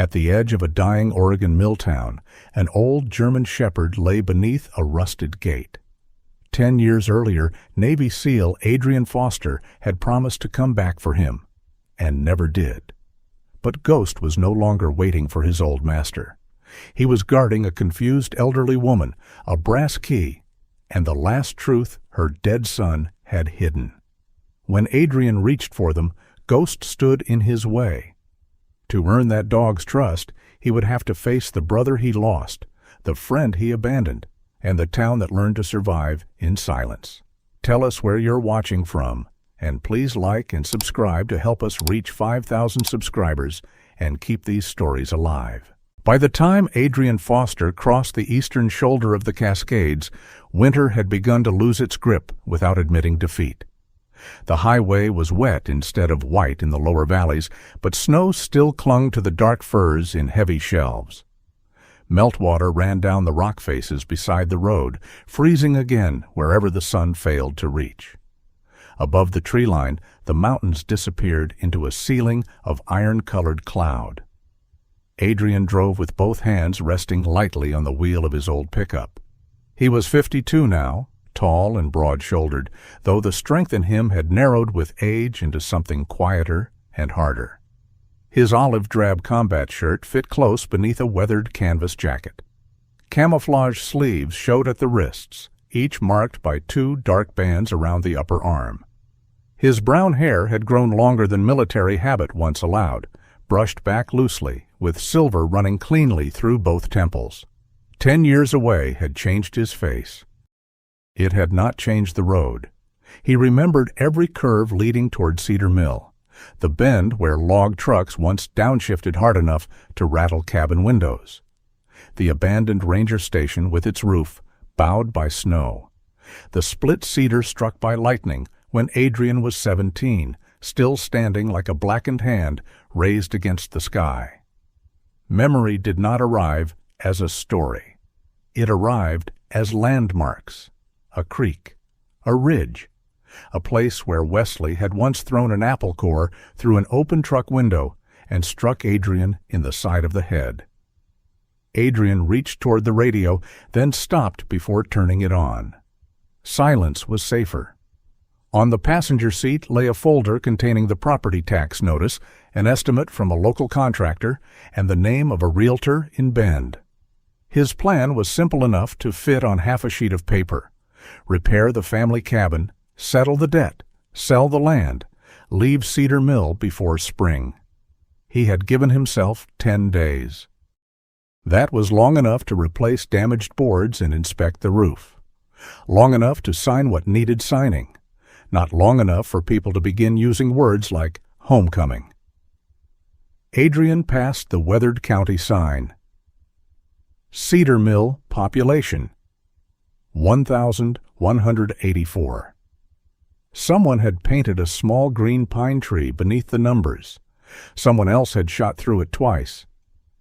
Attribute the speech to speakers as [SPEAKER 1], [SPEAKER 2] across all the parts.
[SPEAKER 1] At the edge of a dying Oregon mill town, an old German shepherd lay beneath a rusted gate. 10 years earlier, Navy SEAL Adrian Foster had promised to come back for him, and never did. But Ghost was no longer waiting for his old master. He was guarding a confused elderly woman, a brass key, and the last truth her dead son had hidden. When Adrian reached for them, Ghost stood in his way. To earn that dog's trust, he would have to face the brother he lost, the friend he abandoned, and the town that learned to survive in silence. Tell us where you're watching from, and please like and subscribe to help us reach 5,000 subscribers and keep these stories alive. By the time Adrian Foster crossed the eastern shoulder of the Cascades, winter had begun to lose its grip without admitting defeat. The highway was wet instead of white in the lower valleys, but snow still clung to the dark firs in heavy shelves. Meltwater ran down the rock faces beside the road, freezing again wherever the sun failed to reach. Above the tree line, the mountains disappeared into a ceiling of iron-colored cloud. Adrian drove with both hands resting lightly on the wheel of his old pickup. He was 52 now, tall and broad-shouldered, though the strength in him had narrowed with age into something quieter and harder. His olive-drab combat shirt fit close beneath a weathered canvas jacket. Camouflage sleeves showed at the wrists, each marked by 2 dark bands around the upper arm. His brown hair had grown longer than military habit once allowed, brushed back loosely, with silver running cleanly through both temples. 10 years away had changed his face. It had not changed the road. He remembered every curve leading toward Cedar Mill, the bend where log trucks once downshifted hard enough to rattle cabin windows, the abandoned ranger station with its roof bowed by snow, the split cedar struck by lightning when Adrian was 17, still standing like a blackened hand raised against the sky. Memory did not arrive as a story. It arrived as landmarks. A creek, a ridge, a place where Wesley had once thrown an apple core through an open truck window and struck Adrian in the side of the head. Adrian reached toward the radio, then stopped before turning it on. Silence was safer. On the passenger seat lay a folder containing the property tax notice, an estimate from a local contractor, and the name of a realtor in Bend. His plan was simple enough to fit on half a sheet of paper. Repair the family cabin, settle the debt, sell the land, leave Cedar Mill before spring. He had given himself 10 days. That was long enough to replace damaged boards and inspect the roof. Long enough to sign what needed signing. Not long enough for people to begin using words like homecoming. Adrian passed the weathered county sign. Cedar Mill population 1,184. Someone had painted a small green pine tree beneath the numbers. Someone else had shot through it twice.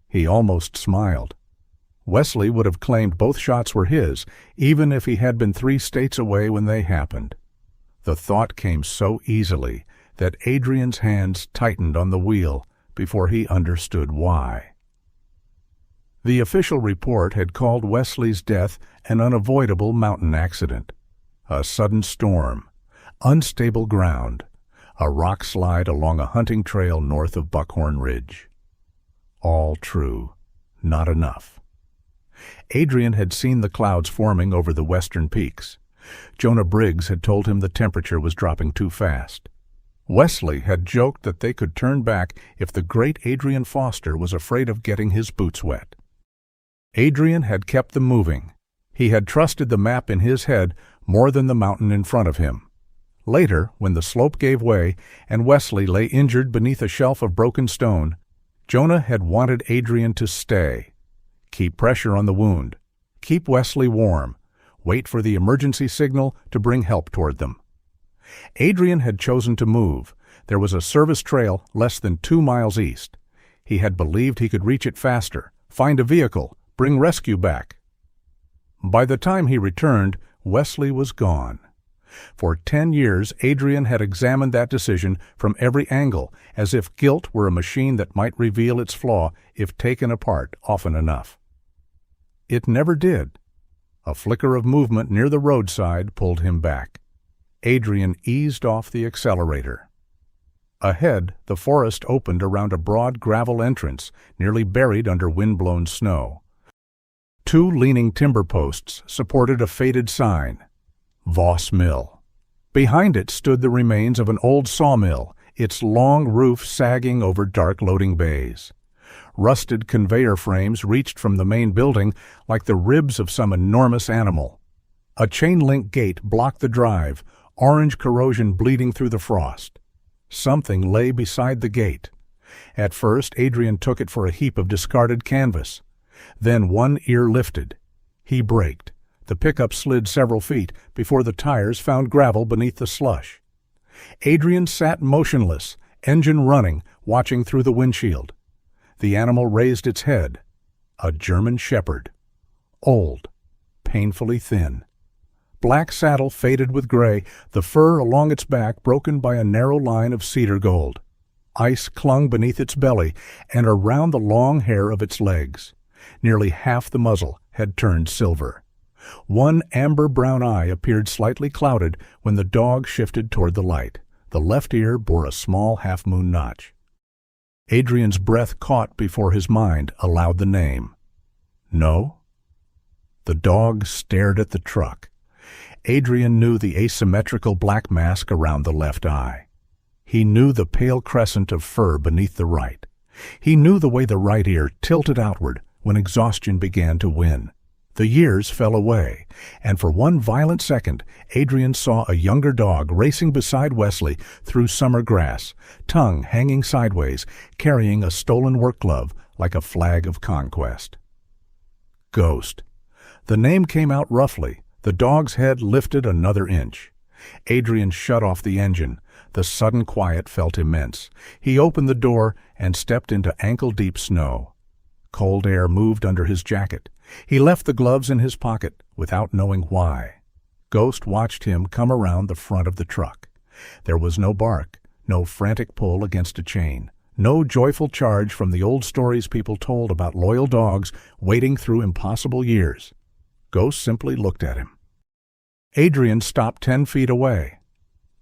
[SPEAKER 1] He almost smiled. Wesley would have claimed both shots were his, even if he had been 3 states away when they happened. The thought came so easily that Adrian's hands tightened on the wheel before he understood why. The official report had called Wesley's death an unavoidable mountain accident. A sudden storm, unstable ground, a rock slide along a hunting trail north of Buckhorn Ridge. All true, not enough. Adrian had seen the clouds forming over the western peaks. Jonah Briggs had told him the temperature was dropping too fast. Wesley had joked that they could turn back if the great Adrian Foster was afraid of getting his boots wet. Adrian had kept them moving. He had trusted the map in his head more than the mountain in front of him. Later, when the slope gave way and Wesley lay injured beneath a shelf of broken stone, Jonah had wanted Adrian to stay. Keep pressure on the wound. Keep Wesley warm. Wait for the emergency signal to bring help toward them. Adrian had chosen to move. There was a service trail less than 2 miles east. He had believed he could reach it faster, find a vehicle, bring rescue back. By the time he returned, Wesley was gone. For 10 years, Adrian had examined that decision from every angle, as if guilt were a machine that might reveal its flaw if taken apart often enough. It never did. A flicker of movement near the roadside pulled him back. Adrian eased off the accelerator. Ahead, the forest opened around a broad gravel entrance, nearly buried under wind-blown snow. 2 leaning timber posts supported a faded sign, Voss Mill. Behind it stood the remains of an old sawmill, its long roof sagging over dark loading bays. Rusted conveyor frames reached from the main building like the ribs of some enormous animal. A chain-link gate blocked the drive, orange corrosion bleeding through the frost. Something lay beside the gate. At first, Adrian took it for a heap of discarded canvas. Then one ear lifted. He braked. The pickup slid several feet before the tires found gravel beneath the slush. Adrian sat motionless, engine running, watching through the windshield. The animal raised its head. A German shepherd. Old, painfully thin. Black saddle faded with gray, the fur along its back broken by a narrow line of cedar gold. Ice clung beneath its belly and around the long hair of its legs. Nearly half the muzzle had turned silver. One amber-brown eye appeared slightly clouded when the dog shifted toward the light. The left ear bore a small half-moon notch. Adrian's breath caught before his mind allowed the name. No? The dog stared at the truck. Adrian knew the asymmetrical black mask around the left eye. He knew the pale crescent of fur beneath the right. He knew the way the right ear tilted outward when exhaustion began to win. The years fell away, and for one violent second, Adrian saw a younger dog racing beside Wesley through summer grass, tongue hanging sideways, carrying a stolen work glove like a flag of conquest. Ghost. The name came out roughly. The dog's head lifted another inch. Adrian shut off the engine. The sudden quiet felt immense. He opened the door and stepped into ankle-deep snow. Cold air moved under his jacket. He left the gloves in his pocket without knowing why. Ghost watched him come around the front of the truck. There was no bark, no frantic pull against a chain, no joyful charge from the old stories people told about loyal dogs waiting through impossible years. Ghost simply looked at him. Adrian stopped 10 feet away.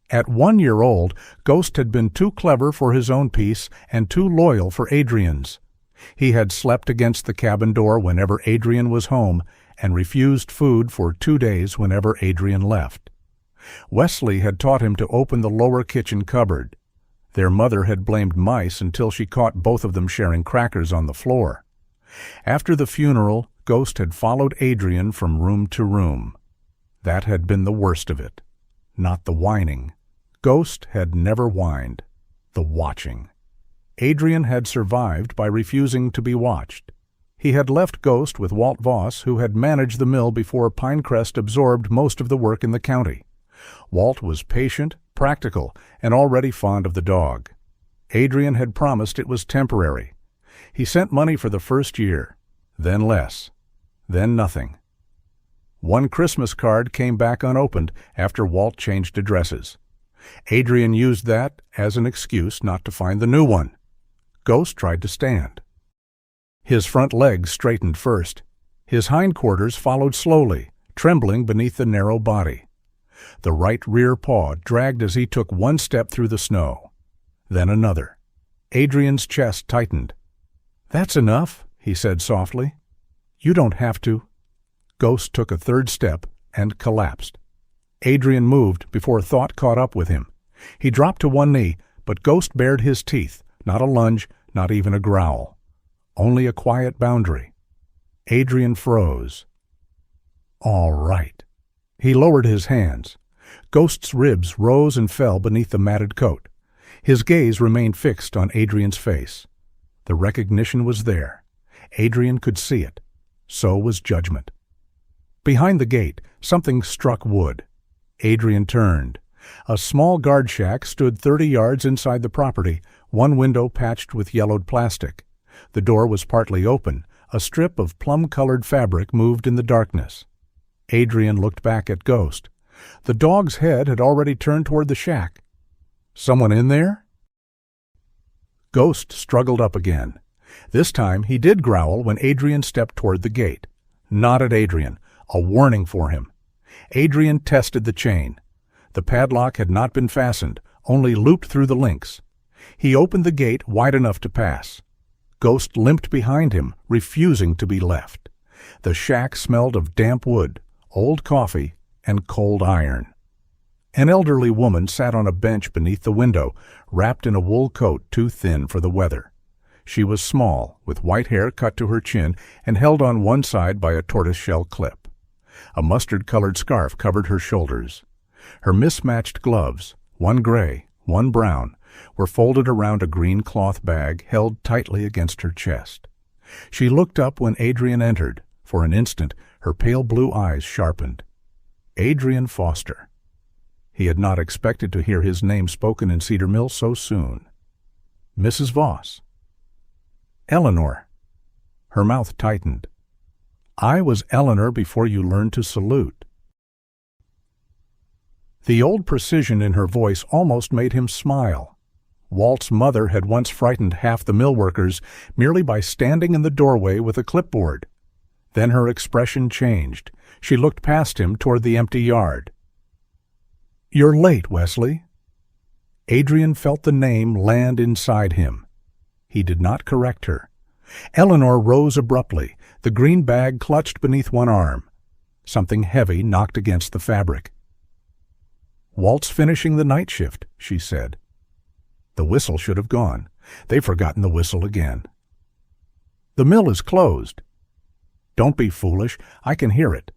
[SPEAKER 1] At 1 year old, Ghost had been too clever for his own peace and too loyal for Adrian's. He had slept against the cabin door whenever Adrian was home and refused food for 2 days whenever Adrian left. Wesley had taught him to open the lower kitchen cupboard. Their mother had blamed mice until she caught both of them sharing crackers on the floor. After the funeral, Ghost had followed Adrian from room to room. That had been the worst of it. Not the whining. Ghost had never whined. The watching. Adrian had survived by refusing to be watched. He had left Ghost with Walt Voss, who had managed the mill before Pinecrest absorbed most of the work in the county. Walt was patient, practical, and already fond of the dog. Adrian had promised it was temporary. He sent money for the first year, then less, then nothing. One Christmas card came back unopened after Walt changed addresses. Adrian used that as an excuse not to find the new one. Ghost tried to stand. His front legs straightened first. His hindquarters followed slowly, trembling beneath the narrow body. The right rear paw dragged as he took one step through the snow. Then another. Adrian's chest tightened. "That's enough," he said softly. "You don't have to." Ghost took a third step and collapsed. Adrian moved before thought caught up with him. He dropped to one knee, but Ghost bared his teeth, not a lunge, not even a growl. Only a quiet boundary. Adrian froze. All right. He lowered his hands. Ghost's ribs rose and fell beneath the matted coat. His gaze remained fixed on Adrian's face. The recognition was there. Adrian could see it. So was judgment. Behind the gate, something struck wood. Adrian turned. A small guard shack stood 30 yards inside the property, one window patched with yellowed plastic. The door was partly open. A strip of plum-colored fabric moved in the darkness. Adrian looked back at Ghost. The dog's head had already turned toward the shack. "Someone in there?" Ghost struggled up again. This time he did growl when Adrian stepped toward the gate. Not at Adrian, a warning for him. Adrian tested the chain. The padlock had not been fastened, only looped through the links. He opened the gate wide enough to pass. Ghost limped behind him, refusing to be left. The shack smelled of damp wood, old coffee, and cold iron. An elderly woman sat on a bench beneath the window, wrapped in a wool coat too thin for the weather. She was small, with white hair cut to her chin and held on one side by a tortoiseshell clip. A mustard-colored scarf covered her shoulders. Her mismatched gloves, one gray, one brown, were folded around a green cloth bag held tightly against her chest. She looked up when Adrian entered. For an instant, her pale blue eyes sharpened. Adrian Foster. He had not expected to hear his name spoken in Cedar Mill so soon. Mrs. Voss. Eleanor. Her mouth tightened. "I was Eleanor before you learned to salute." The old precision in her voice almost made him smile. Walt's mother had once frightened half the mill workers merely by standing in the doorway with a clipboard. Then her expression changed. She looked past him toward the empty yard. "You're late, Wesley." Adrian felt the name land inside him. He did not correct her. Eleanor rose abruptly, the green bag clutched beneath one arm. Something heavy knocked against the fabric. "Walt's finishing the night shift," she said. The whistle should have gone. They've forgotten the whistle again. "The mill is closed." "Don't be foolish. I can hear it."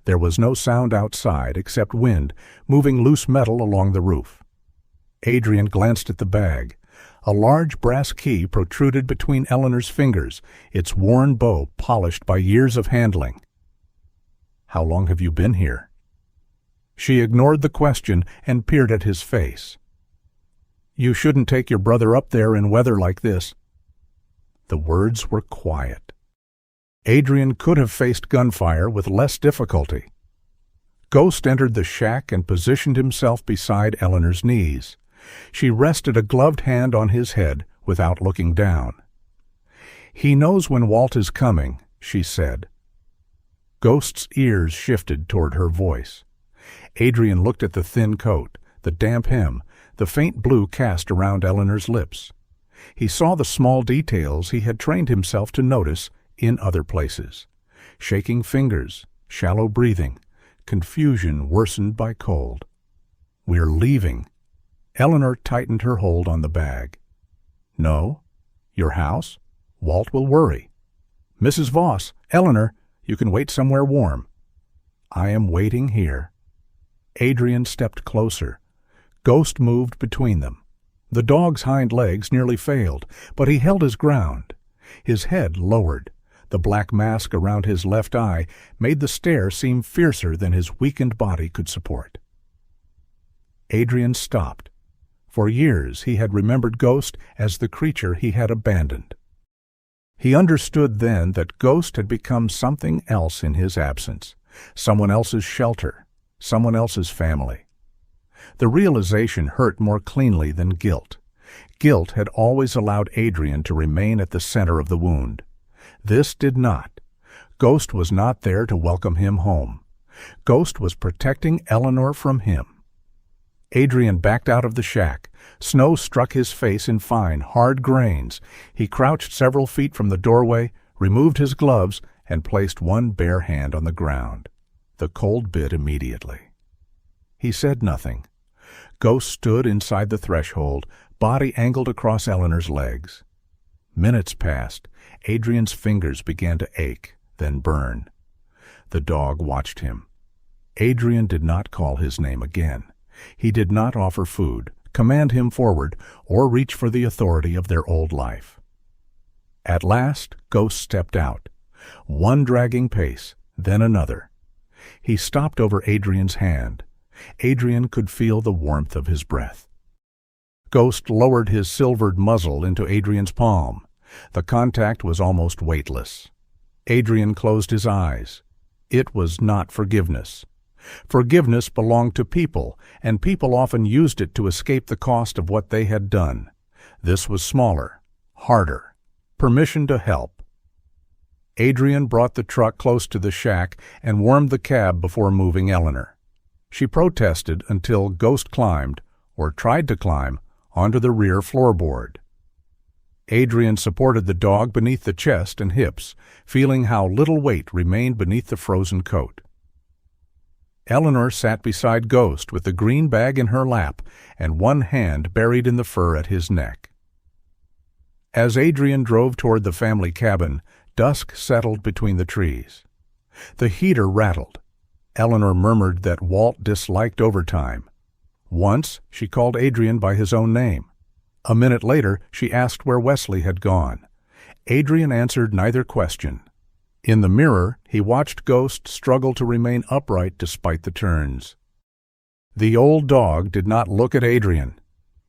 [SPEAKER 1] There was no sound outside except wind moving loose metal along the roof. Adrian glanced at the bag. A large brass key protruded between Eleanor's fingers, its worn bow polished by years of handling. "How long have you been here?" She ignored the question and peered at his face. "You shouldn't take your brother up there in weather like this." The words were quiet. Adrian could have faced gunfire with less difficulty. Ghost entered the shack and positioned himself beside Eleanor's knees. She rested a gloved hand on his head without looking down. "He knows when Walt is coming," she said. Ghost's ears shifted toward her voice. Adrian looked at the thin coat, the damp hem, the faint blue cast around Eleanor's lips. He saw the small details he had trained himself to notice in other places. Shaking fingers, shallow breathing, confusion worsened by cold. "We're leaving." Eleanor tightened her hold on the bag. "No? Your house? Walt will worry." "Mrs. Voss, Eleanor, you can wait somewhere warm." "I am waiting here." Adrian stepped closer. Ghost moved between them. The dog's hind legs nearly failed, but he held his ground. His head lowered. The black mask around his left eye made the stare seem fiercer than his weakened body could support. Adrian stopped. For years he had remembered Ghost as the creature he had abandoned. He understood then that Ghost had become something else in his absence, someone else's shelter, someone else's family. The realization hurt more cleanly than guilt. Guilt had always allowed Adrian to remain at the center of the wound. This did not. Ghost was not there to welcome him home. Ghost was protecting Eleanor from him. Adrian backed out of the shack. Snow struck his face in fine, hard grains. He crouched several feet from the doorway, removed his gloves, and placed one bare hand on the ground. The cold bit immediately. He said nothing. Ghost stood inside the threshold, body angled across Eleanor's legs. Minutes passed. Adrian's fingers began to ache, then burn. The dog watched him. Adrian did not call his name again. He did not offer food, command him forward, or reach for the authority of their old life. At last, Ghost stepped out. One dragging pace, then another. He stopped over Adrian's hand. Adrian could feel the warmth of his breath. Ghost lowered his silvered muzzle into Adrian's palm. The contact was almost weightless. Adrian closed his eyes. It was not forgiveness. Forgiveness belonged to people, and people often used it to escape the cost of what they had done. This was smaller, harder. Permission to help. Adrian brought the truck close to the shack and warmed the cab before moving Eleanor. She protested until Ghost climbed, or tried to climb, onto the rear floorboard. Adrian supported the dog beneath the chest and hips, feeling how little weight remained beneath the frozen coat. Eleanor sat beside Ghost with the green bag in her lap and one hand buried in the fur at his neck. As Adrian drove toward the family cabin, dusk settled between the trees. The heater rattled. Eleanor murmured that Walt disliked overtime. Once she called Adrian by his own name. A minute later she asked where Wesley had gone. Adrian answered neither question. In the mirror, he watched Ghost struggle to remain upright despite the turns. The old dog did not look at Adrian.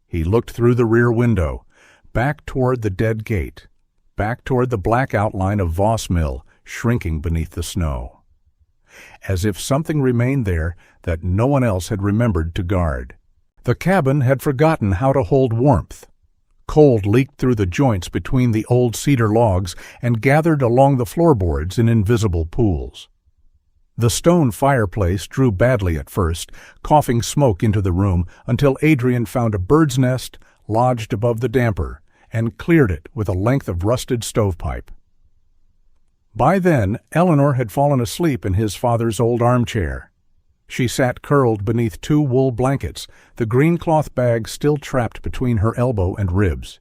[SPEAKER 1] He looked through the rear window, back toward the dead gate, back toward the black outline of Voss Mill shrinking beneath the snow. As if something remained there that no one else had remembered to guard. The cabin had forgotten how to hold warmth. Cold leaked through the joints between the old cedar logs and gathered along the floorboards in invisible pools. The stone fireplace drew badly at first, coughing smoke into the room until Adrian found a bird's nest lodged above the damper and cleared it with a length of rusted stovepipe. By then, Eleanor had fallen asleep in his father's old armchair. She sat curled beneath 2 wool blankets, the green cloth bag still trapped between her elbow and ribs.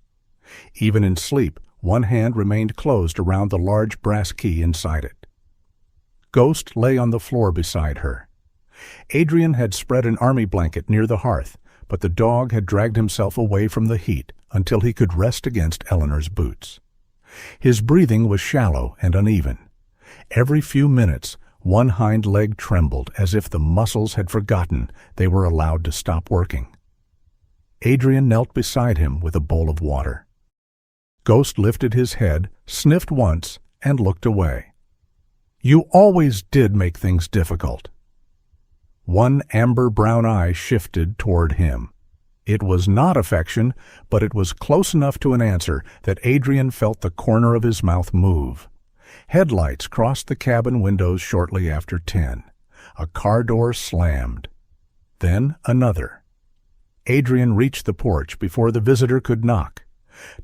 [SPEAKER 1] Even in sleep, one hand remained closed around the large brass key inside it. Ghost lay on the floor beside her. Adrian had spread an army blanket near the hearth, but the dog had dragged himself away from the heat until he could rest against Eleanor's boots. His breathing was shallow and uneven. Every few minutes, one hind leg trembled as if the muscles had forgotten they were allowed to stop working. Adrian knelt beside him with a bowl of water. Ghost lifted his head, sniffed once, and looked away. "You always did make things difficult." One amber-brown eye shifted toward him. It was not affection, but it was close enough to an answer that Adrian felt the corner of his mouth move. Headlights crossed the cabin windows shortly after 10. A car door slammed. Then another. Adrian reached the porch before the visitor could knock.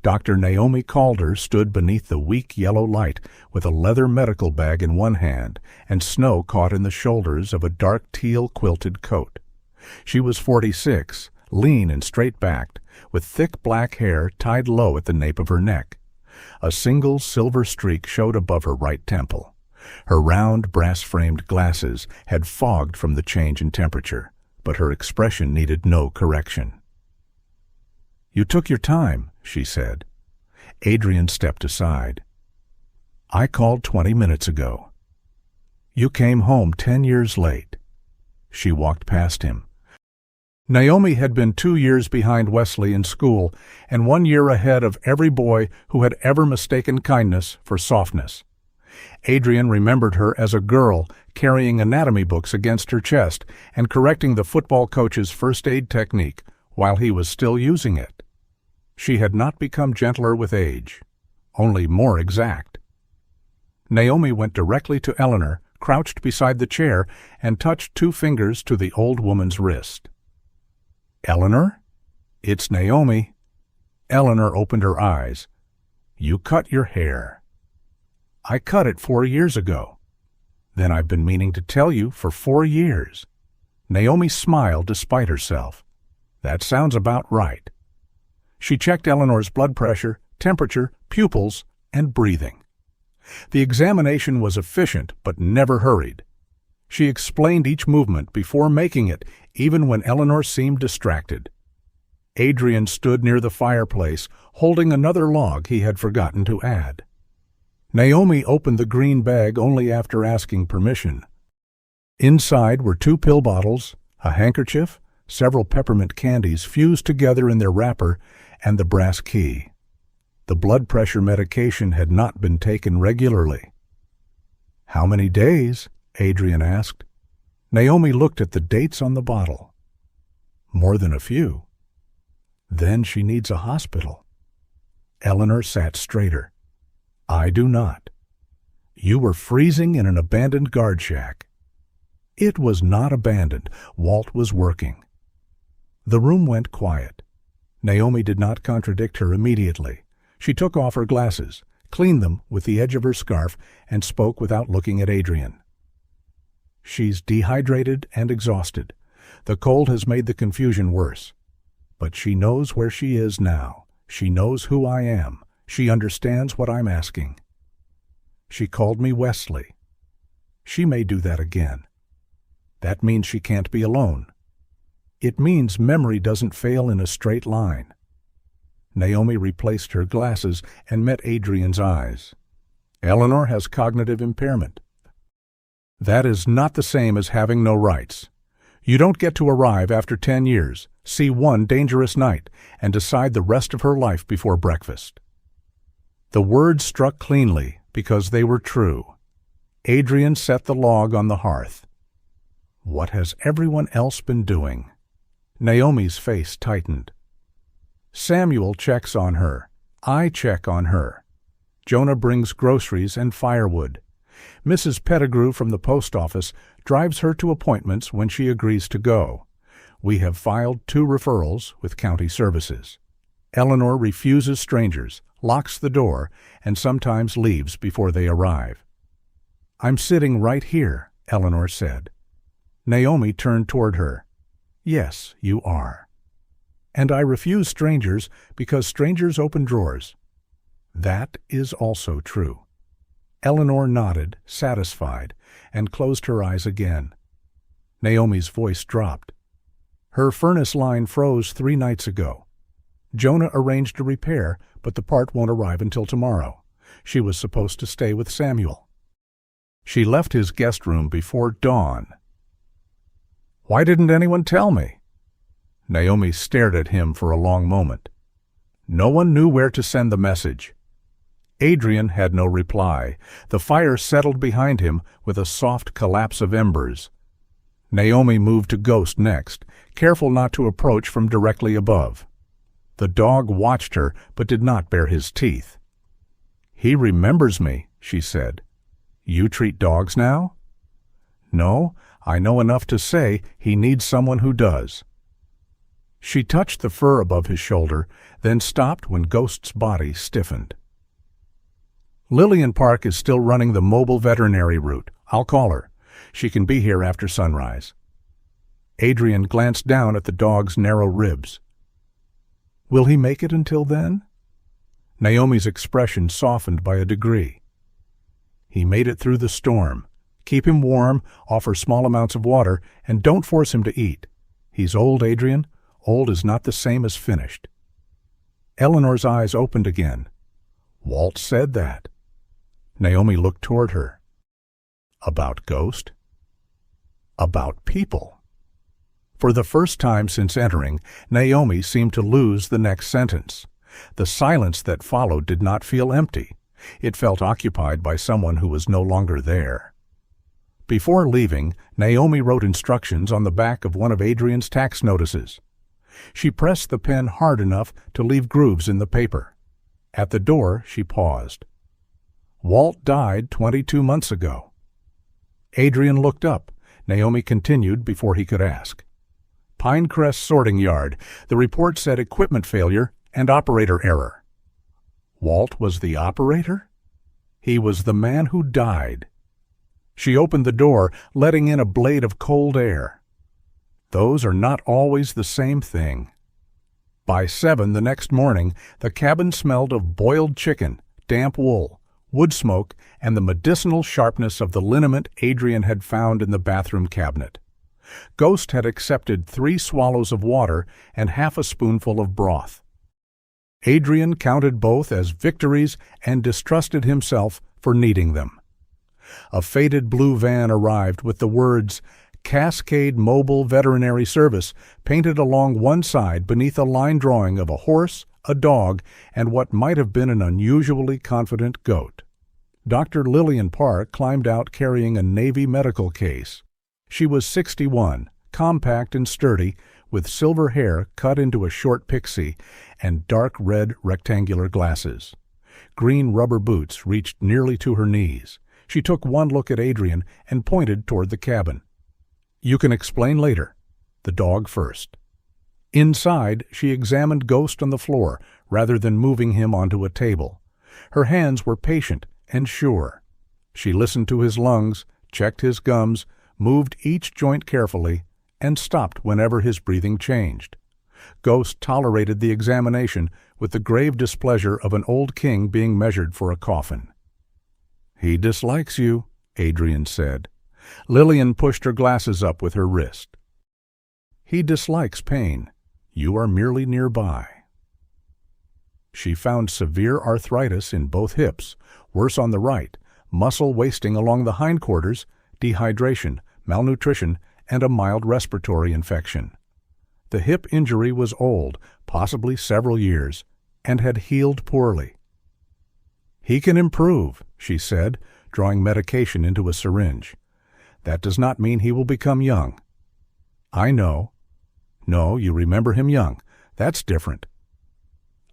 [SPEAKER 1] Dr. Naomi Calder stood beneath the weak yellow light with a leather medical bag in one hand and snow caught in the shoulders of a dark teal quilted coat. She was 46, lean and straight-backed, with thick black hair tied low at the nape of her neck. A single silver streak showed above her right temple. Her round, brass-framed glasses had fogged from the change in temperature, but her expression needed no correction. "You took your time," she said. Adrian stepped aside. "I called 20 minutes ago. You came home 10 years late." She walked past him. Naomi had been 2 years behind Wesley in school and 1 year ahead of every boy who had ever mistaken kindness for softness. Adrian remembered her as a girl carrying anatomy books against her chest and correcting the football coach's first aid technique while he was still using it. She had not become gentler with age, only more exact. Naomi went directly to Eleanor, crouched beside the chair, and touched 2 fingers to the old woman's wrist. "Eleanor? It's Naomi." Eleanor opened her eyes. "You cut your hair." "I cut it 4 years ago." "Then I've been meaning to tell you for 4 years." Naomi smiled despite herself. "That sounds about right." She checked Eleanor's blood pressure, temperature, pupils, and breathing. The examination was efficient but never hurried. She explained each movement before making it, even when Eleanor seemed distracted. Adrian stood near the fireplace, holding another log he had forgotten to add. Naomi opened the green bag only after asking permission. Inside were 2 pill bottles, a handkerchief, several peppermint candies fused together in their wrapper, and the brass key. The blood pressure medication had not been taken regularly. "How many days?" Adrian asked. Naomi looked at the dates on the bottle. More than a few. Then she needs a hospital. Eleanor sat straighter. I do not. You were freezing in an abandoned guard shack. It was not abandoned. Walt was working. The room went quiet. Naomi did not contradict her immediately. She took off her glasses, cleaned them with the edge of her scarf, and spoke without looking at Adrian. She's dehydrated and exhausted. The cold has made the confusion worse. But she knows where she is now. She knows who I am. She understands what I'm asking. She called me Wesley. She may do that again. That means she can't be alone. It means memory doesn't fail in a straight line. Naomi replaced her glasses and met Adrian's eyes. Eleanor has cognitive impairment. That is not the same as having no rights. You don't get to arrive after 10 years, see one dangerous night, and decide the rest of her life before breakfast. The words struck cleanly because they were true. Adrian set the log on the hearth. What has everyone else been doing? Naomi's face tightened. Samuel checks on her. I check on her. Jonah brings groceries and firewood. Mrs. Pettigrew from the post office drives her to appointments when she agrees to go. We have filed 2 referrals with county services. Eleanor refuses strangers, locks the door, and sometimes leaves before they arrive. I'm sitting right here, Eleanor said. Naomi turned toward her. Yes, you are. And I refuse strangers because strangers open drawers. That is also true. Eleanor nodded, satisfied, and closed her eyes again. Naomi's voice dropped. Her furnace line froze 3 nights ago. Jonah arranged a repair, but the part won't arrive until tomorrow. She was supposed to stay with Samuel. She left his guest room before dawn. Why didn't anyone tell me? Naomi stared at him for a long moment. No one knew where to send the message. Adrian had no reply. The fire settled behind him with a soft collapse of embers. Naomi moved to Ghost next, careful not to approach from directly above. The dog watched her, but did not bare his teeth. He remembers me, she said. You treat dogs now? No, I know enough to say he needs someone who does. She touched the fur above his shoulder, then stopped when Ghost's body stiffened. Lillian Park is still running the mobile veterinary route. I'll call her. She can be here after sunrise. Adrian glanced down at the dog's narrow ribs. Will he make it until then? Naomi's expression softened by a degree. He made it through the storm. Keep him warm, offer small amounts of water, and don't force him to eat. He's old, Adrian. Old is not the same as finished. Eleanor's eyes opened again. Walt said that. Naomi looked toward her. About Ghost? About people. For the first time since entering, Naomi seemed to lose the next sentence. The silence that followed did not feel empty. It felt occupied by someone who was no longer there. Before leaving, Naomi wrote instructions on the back of one of Adrian's tax notices. She pressed the pen hard enough to leave grooves in the paper. At the door, she paused. Walt died 22 months ago. Adrian looked up. Naomi continued before he could ask. Pinecrest Sorting Yard. The report said equipment failure and operator error. Walt was the operator? He was the man who died. She opened the door, letting in a blade of cold air. Those are not always the same thing. By 7 the next morning, the cabin smelled of boiled chicken, damp wool, wood smoke, and the medicinal sharpness of the liniment Adrian had found in the bathroom cabinet. Ghost had accepted 3 swallows of water and half a spoonful of broth. Adrian counted both as victories and distrusted himself for needing them. A faded blue van arrived with the words, Cascade Mobile Veterinary Service, painted along one side beneath a line drawing of a horse, a dog, and what might have been an unusually confident goat. Dr. Lillian Park climbed out carrying a Navy medical case. She was 61, compact and sturdy, with silver hair cut into a short pixie and dark red rectangular glasses. Green rubber boots reached nearly to her knees. She took one look at Adrian and pointed toward the cabin. "You can explain later. The dog first." Inside, she examined Ghost on the floor rather than moving him onto a table. Her hands were patient and sure. She listened to his lungs, checked his gums, moved each joint carefully, and stopped whenever his breathing changed. Ghost tolerated the examination with the grave displeasure of an old king being measured for a coffin. "He dislikes you," Adrian said. Lillian pushed her glasses up with her wrist. "He dislikes pain. You are merely nearby." She found severe arthritis in both hips, worse on the right, muscle wasting along the hindquarters, dehydration, malnutrition, and a mild respiratory infection. The hip injury was old, possibly several years, and had healed poorly. "He can improve," she said, drawing medication into a syringe. "That does not mean he will become young." "I know." "No, you remember him young. That's different."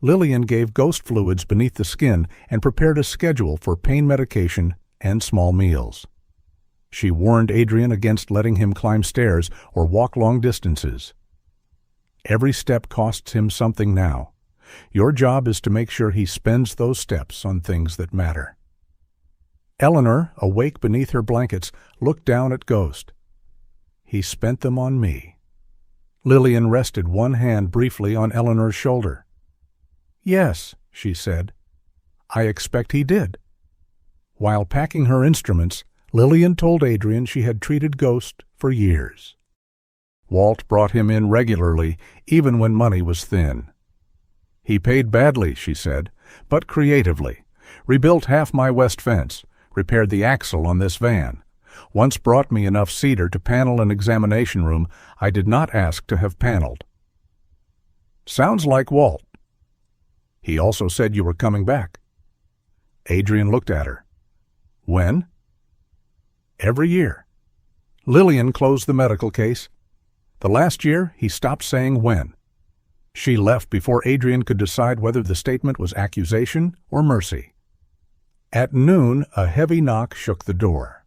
[SPEAKER 1] Lillian gave Ghost fluids beneath the skin and prepared a schedule for pain medication and small meals. She warned Adrian against letting him climb stairs or walk long distances. "Every step costs him something now. Your job is to make sure he spends those steps on things that matter." Eleanor, awake beneath her blankets, looked down at Ghost. "He spent them on me." Lillian rested one hand briefly on Eleanor's shoulder. "Yes," she said. "I expect he did." While packing her instruments, Lillian told Adrian she had treated Ghost for years. Walt brought him in regularly, even when money was thin. "He paid badly," she said, "but creatively. Rebuilt half my west fence, repaired the axle on this van. Once brought me enough cedar to panel an examination room I did not ask to have paneled." "Sounds like Walt." "He also said you were coming back." Adrian looked at her. "When?" "Every year." Lillian closed the medical case. The last year, he stopped saying when. She left before Adrian could decide whether the statement was accusation or mercy. At noon, a heavy knock shook the door.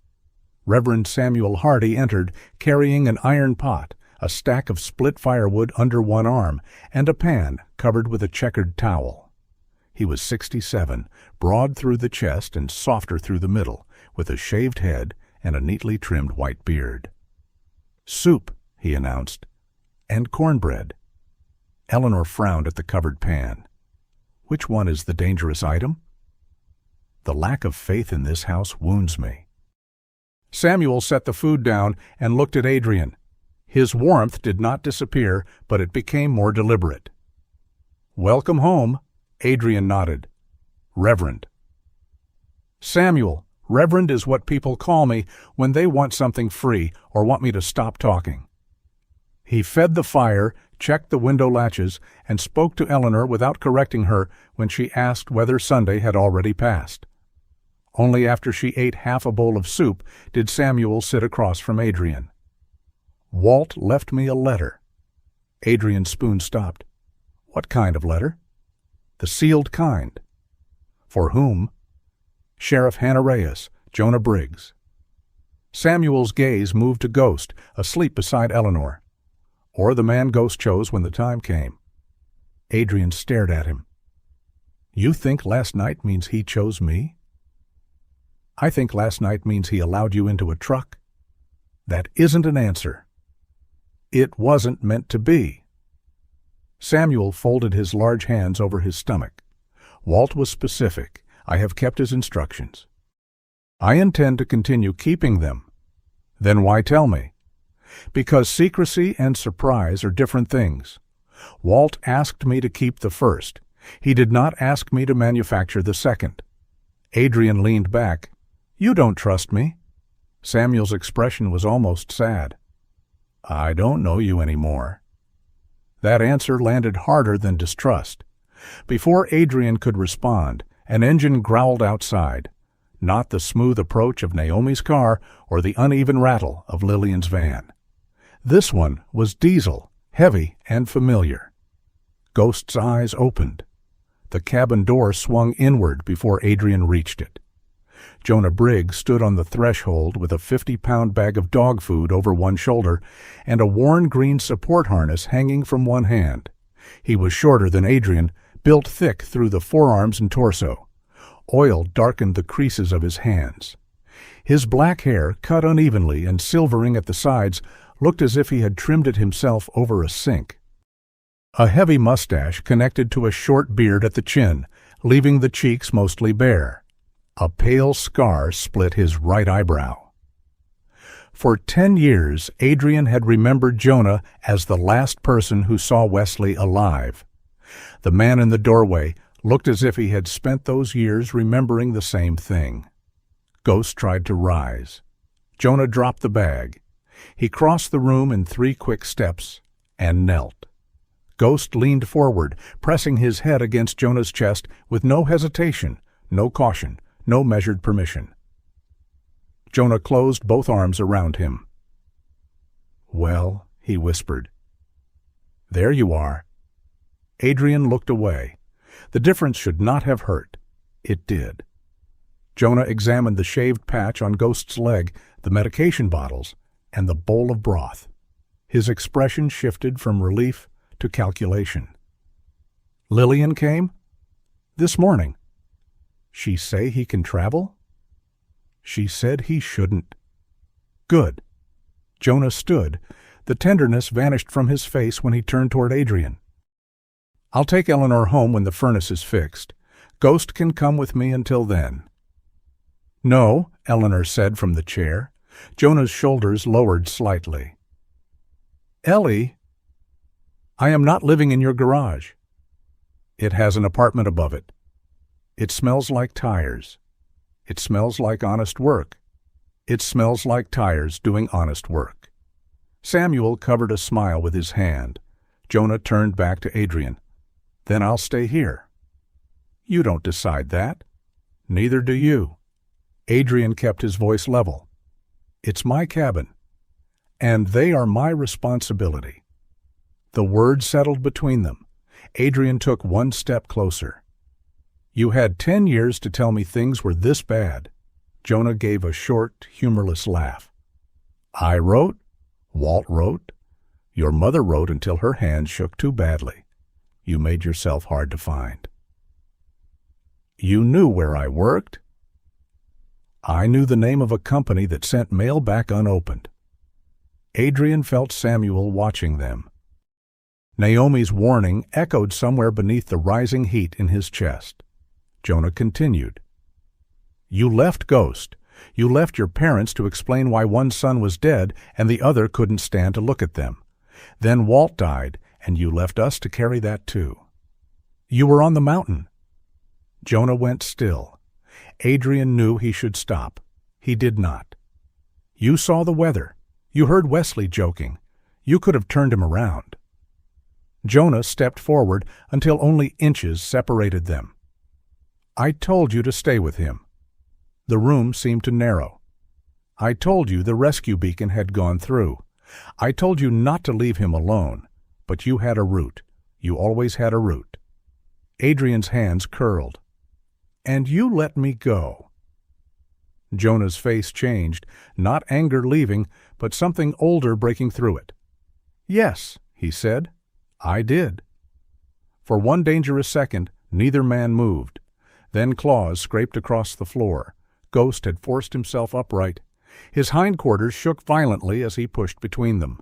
[SPEAKER 1] Reverend Samuel Hardy entered, carrying an iron pot, a stack of split firewood under one arm, and a pan covered with a checkered towel. He was 67, broad through the chest and softer through the middle, with a shaved head and a neatly trimmed white beard. "Soup," he announced, "and cornbread." Eleanor frowned at the covered pan. "Which one is the dangerous item?" "The lack of faith in this house wounds me." Samuel set the food down and looked at Adrian. His warmth did not disappear, but it became more deliberate. "Welcome home," Adrian nodded. "Reverend." "Samuel, Reverend is what people call me when they want something free or want me to stop talking." He fed the fire, checked the window latches, and spoke to Eleanor without correcting her when she asked whether Sunday had already passed. Only after she ate half a bowl of soup did Samuel sit across from Adrian. "Walt left me a letter." Adrian's spoon stopped. "What kind of letter?" "The sealed kind." "For whom?" "Sheriff Hannah Reyes, Jonah Briggs." Samuel's gaze moved to Ghost, asleep beside Eleanor. Or the man Ghost chose when the time came. Adrian stared at him. "You think last night means he chose me?" "I think last night means he allowed you into a truck." "That isn't an answer." "It wasn't meant to be." Samuel folded his large hands over his stomach. "Walt was specific. I have kept his instructions." "I intend to continue keeping them." "Then why tell me?" "Because secrecy and surprise are different things. Walt asked me to keep the first. He did not ask me to manufacture the second." Adrian leaned back. "You don't trust me." Samuel's expression was almost sad. "I don't know you anymore." That answer landed harder than distrust. Before Adrian could respond, an engine growled outside. not the smooth approach of Naomi's car or the uneven rattle of Lillian's van. This one was diesel, heavy and familiar. Ghost's eyes opened. The cabin door swung inward before Adrian reached it. Jonah Briggs stood on the threshold with a 50-pound bag of dog food over one shoulder and a worn green support harness hanging from one hand. He was shorter than Adrian, built thick through the forearms and torso. Oil darkened the creases of his hands. His black hair, cut unevenly and silvering at the sides, looked as if he had trimmed it himself over a sink. A heavy mustache connected to a short beard at the chin, leaving the cheeks mostly bare. A pale scar split his right eyebrow. For 10 years, Adrian had remembered Jonah as the last person who saw Wesley alive. The man in the doorway looked as if he had spent those years remembering the same thing. Ghost tried to rise. Jonah dropped the bag. He crossed the room in 3 quick steps and knelt. Ghost leaned forward, pressing his head against Jonah's chest with no hesitation, no caution, no measured permission. Jonah closed both arms around him. "Well," he whispered. "There you are." Adrian looked away. The difference should not have hurt. It did. Jonah examined the shaved patch on Ghost's leg, the medication bottles, and the bowl of broth. His expression shifted from relief to calculation. "Lillian came?" "This morning." "She say he can travel?" "She said he shouldn't." "Good." Jonah stood. The tenderness vanished from his face when he turned toward Adrian. "I'll take Eleanor home when the furnace is fixed. Ghost can come with me until then." "No," Eleanor said from the chair. Jonah's shoulders lowered slightly. "Ellie, I am not living in your garage." "It has an apartment above it. It smells like tires. It smells like honest work. It smells like tires doing honest work." Samuel covered a smile with his hand. Jonah turned back to Adrian. "Then I'll stay here." "You don't decide that." "Neither do you." Adrian kept his voice level. "It's my cabin, and they are my responsibility." The word settled between them. Adrian took one step closer. "You had 10 years to tell me things were this bad." Jonah gave a short, humorless laugh. "I wrote. Walt wrote. Your mother wrote until her hands shook too badly. You made yourself hard to find." "You knew where I worked?" "I knew the name of a company that sent mail back unopened." Adrian felt Samuel watching them. Naomi's warning echoed somewhere beneath the rising heat in his chest. Jonah continued. "You left Ghost. You left your parents to explain why one son was dead and the other couldn't stand to look at them. Then Walt died, and you left us to carry that too. You were on the mountain." Jonah went still. Adrian knew he should stop. He did not. "You saw the weather. You heard Wesley joking. You could have turned him around." Jonah stepped forward until only inches separated them. "I told you to stay with him." The room seemed to narrow. "I told you the rescue beacon had gone through. I told you not to leave him alone, but you had a route. You always had a route." Adrian's hands curled. "And you let me go." Jonah's face changed, not anger leaving, but something older breaking through it. "Yes," he said, "I did." For one dangerous second, neither man moved. Then claws scraped across the floor. Ghost had forced himself upright. His hindquarters shook violently as he pushed between them.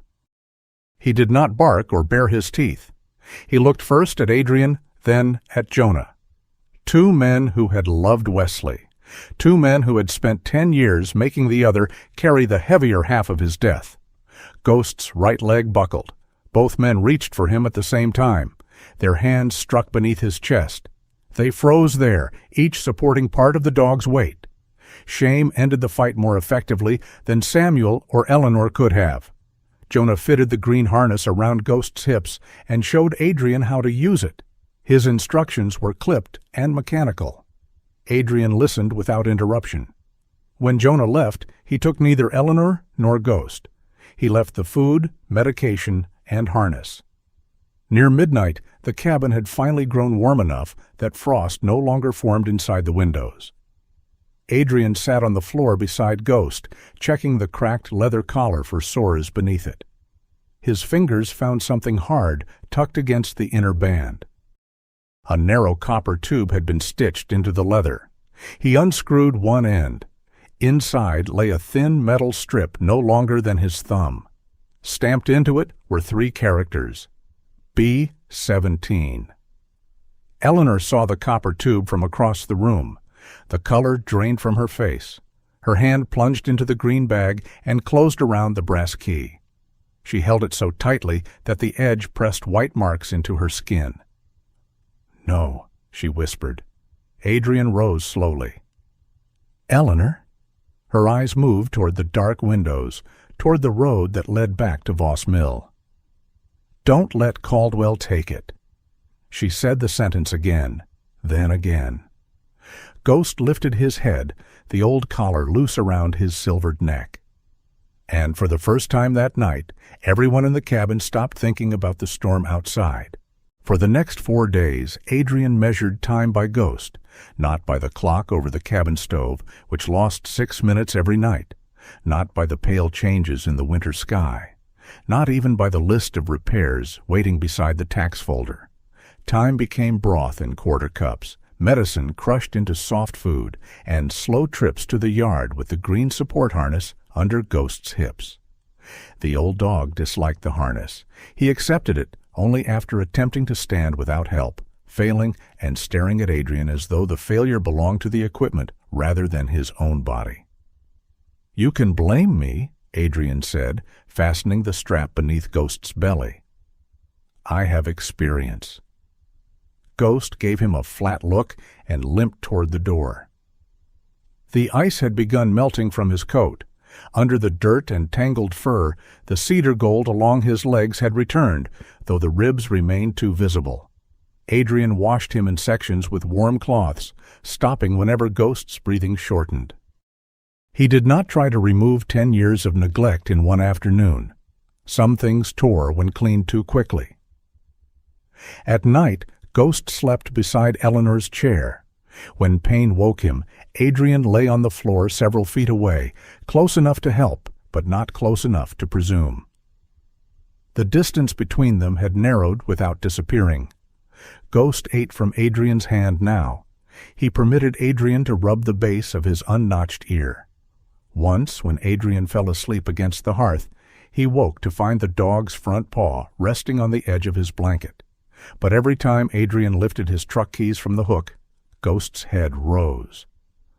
[SPEAKER 1] He did not bark or bare his teeth. He looked first at Adrian, then at Jonah. 2 men who had loved Wesley. 2 men who had spent 10 years making the other carry the heavier half of his death. Ghost's right leg buckled. Both men reached for him at the same time. Their hands struck beneath his chest. They froze there, each supporting part of the dog's weight. Shame ended the fight more effectively than Samuel or Eleanor could have. Jonah fitted the green harness around Ghost's hips and showed Adrian how to use it. His instructions were clipped and mechanical. Adrian listened without interruption. When Jonah left, he took neither Eleanor nor Ghost. He left the food, medication, and harness. Near midnight, the cabin had finally grown warm enough that frost no longer formed inside the windows. Adrian sat on the floor beside Ghost, checking the cracked leather collar for sores beneath it. His fingers found something hard tucked against the inner band. A narrow copper tube had been stitched into the leather. He unscrewed one end. Inside lay a thin metal strip no longer than his thumb. Stamped into it were 3 characters: B-17. Eleanor saw the copper tube from across the room. The color drained from her face. Her hand plunged into the green bag and closed around the brass key. She held it so tightly that the edge pressed white marks into her skin. "No," she whispered. Adrian rose slowly. "Eleanor?" Her eyes moved toward the dark windows, toward the road that led back to Voss Mill. "Don't let Caldwell take it." She said the sentence again, then again. Ghost lifted his head, the old collar loose around his silvered neck. And for the first time that night, everyone in the cabin stopped thinking about the storm outside. For the next 4 days, Adrian measured time by Ghost, not by the clock over the cabin stove, which lost 6 minutes every night, not by the pale changes in the winter sky, not even by the list of repairs waiting beside the tax folder. Time became broth in quarter cups, medicine crushed into soft food, and slow trips to the yard with the green support harness under Ghost's hips. The old dog disliked the harness. He accepted it only after attempting to stand without help, failing and staring at Adrian as though the failure belonged to the equipment rather than his own body. "You can blame me," Adrian said, fastening the strap beneath Ghost's belly. "I have experience." Ghost gave him a flat look and limped toward the door. The ice had begun melting from his coat. Under the dirt and tangled fur, the cedar gold along his legs had returned, though the ribs remained too visible. Adrian washed him in sections with warm cloths, stopping whenever Ghost's breathing shortened. He did not try to remove 10 years of neglect in one afternoon. Some things tore when cleaned too quickly. At night, Ghost slept beside Eleanor's chair. When pain woke him, Adrian lay on the floor several feet away, close enough to help, but not close enough to presume. The distance between them had narrowed without disappearing. Ghost ate from Adrian's hand now. He permitted Adrian to rub the base of his unnotched ear. Once, when Adrian fell asleep against the hearth, he woke to find the dog's front paw resting on the edge of his blanket. But every time Adrian lifted his truck keys from the hook, Ghost's head rose.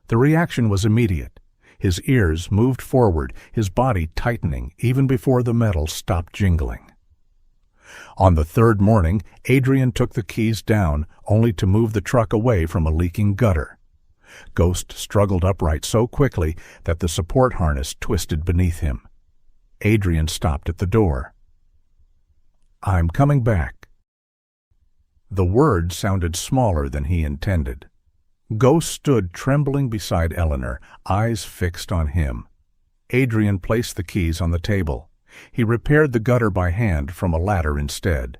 [SPEAKER 1] The reaction was immediate. His ears moved forward, his body tightening even before the metal stopped jingling. On the 3rd morning, Adrian took the keys down, only to move the truck away from a leaking gutter. Ghost struggled upright so quickly that the support harness twisted beneath him. Adrian stopped at the door. "I'm coming back." The word sounded smaller than he intended. Ghost stood trembling beside Eleanor, eyes fixed on him. Adrian placed the keys on the table. He repaired the gutter by hand from a ladder instead.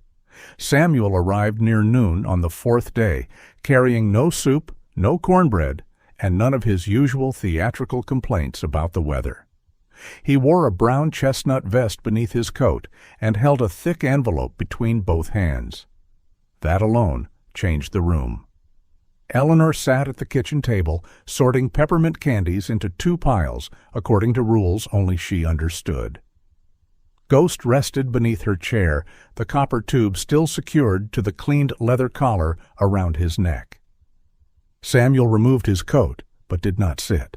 [SPEAKER 1] Samuel arrived near noon on the 4th day, carrying no soup, no cornbread, and none of his usual theatrical complaints about the weather. He wore a brown chestnut vest beneath his coat and held a thick envelope between both hands. That alone changed the room. Eleanor sat at the kitchen table, sorting peppermint candies into 2 piles, according to rules only she understood. Ghost rested beneath her chair, the copper tube still secured to the cleaned leather collar around his neck. Samuel removed his coat, but did not sit.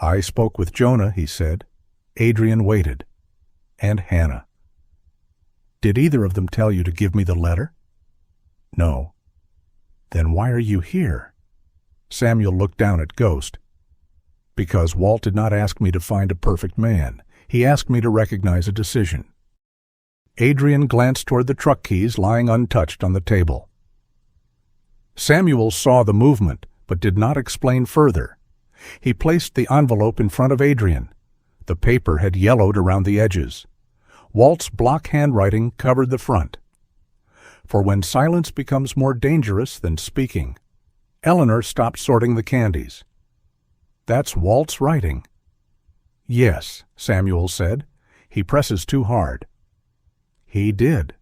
[SPEAKER 1] "I spoke with Jonah," he said. Adrian waited. "And Hannah." "Did either of them tell you to give me the letter?" "No." "Then why are you here?" Samuel looked down at Ghost. "Because Walt did not ask me to find a perfect man. He asked me to recognize a decision." Adrian glanced toward the truck keys lying untouched on the table. Samuel saw the movement, but did not explain further. He placed the envelope in front of Adrian. The paper had yellowed around the edges. Walt's block handwriting covered the front. For when silence becomes more dangerous than speaking. Eleanor stopped sorting the candies. That's Walt's writing. Yes, Samuel said. He presses too hard. He did.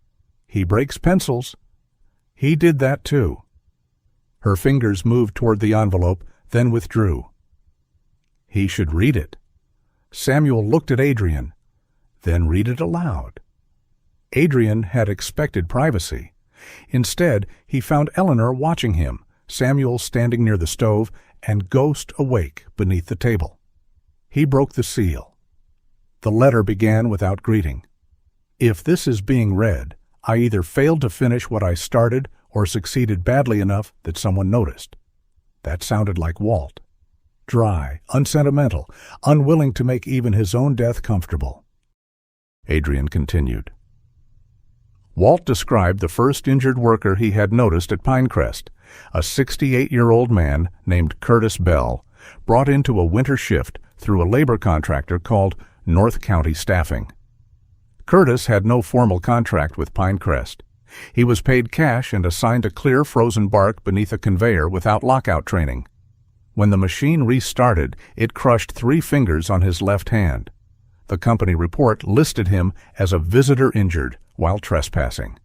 [SPEAKER 1] He breaks pencils. He did that too. Her fingers moved toward the envelope, then withdrew. He should read it. Samuel looked at Adrian, then read it aloud. Adrian had expected privacy. Instead, he found Eleanor watching him, Samuel standing near the stove, and Ghost awake beneath the table. He broke the seal. The letter began without greeting. If this is being read, I either failed to finish what I started or succeeded badly enough that someone noticed. That sounded like Walt. Dry, unsentimental, unwilling to make even his own death comfortable. Adrian continued. Walt described the first injured worker he had noticed at Pinecrest, a 68-year-old man named Curtis Bell, brought into a winter shift through a labor contractor called North County Staffing. Curtis had no formal contract with Pinecrest. He was paid cash and assigned to clear frozen bark beneath a conveyor without lockout training. When the machine restarted, it crushed 3 fingers on his left hand. The company report listed him as a visitor injured while trespassing.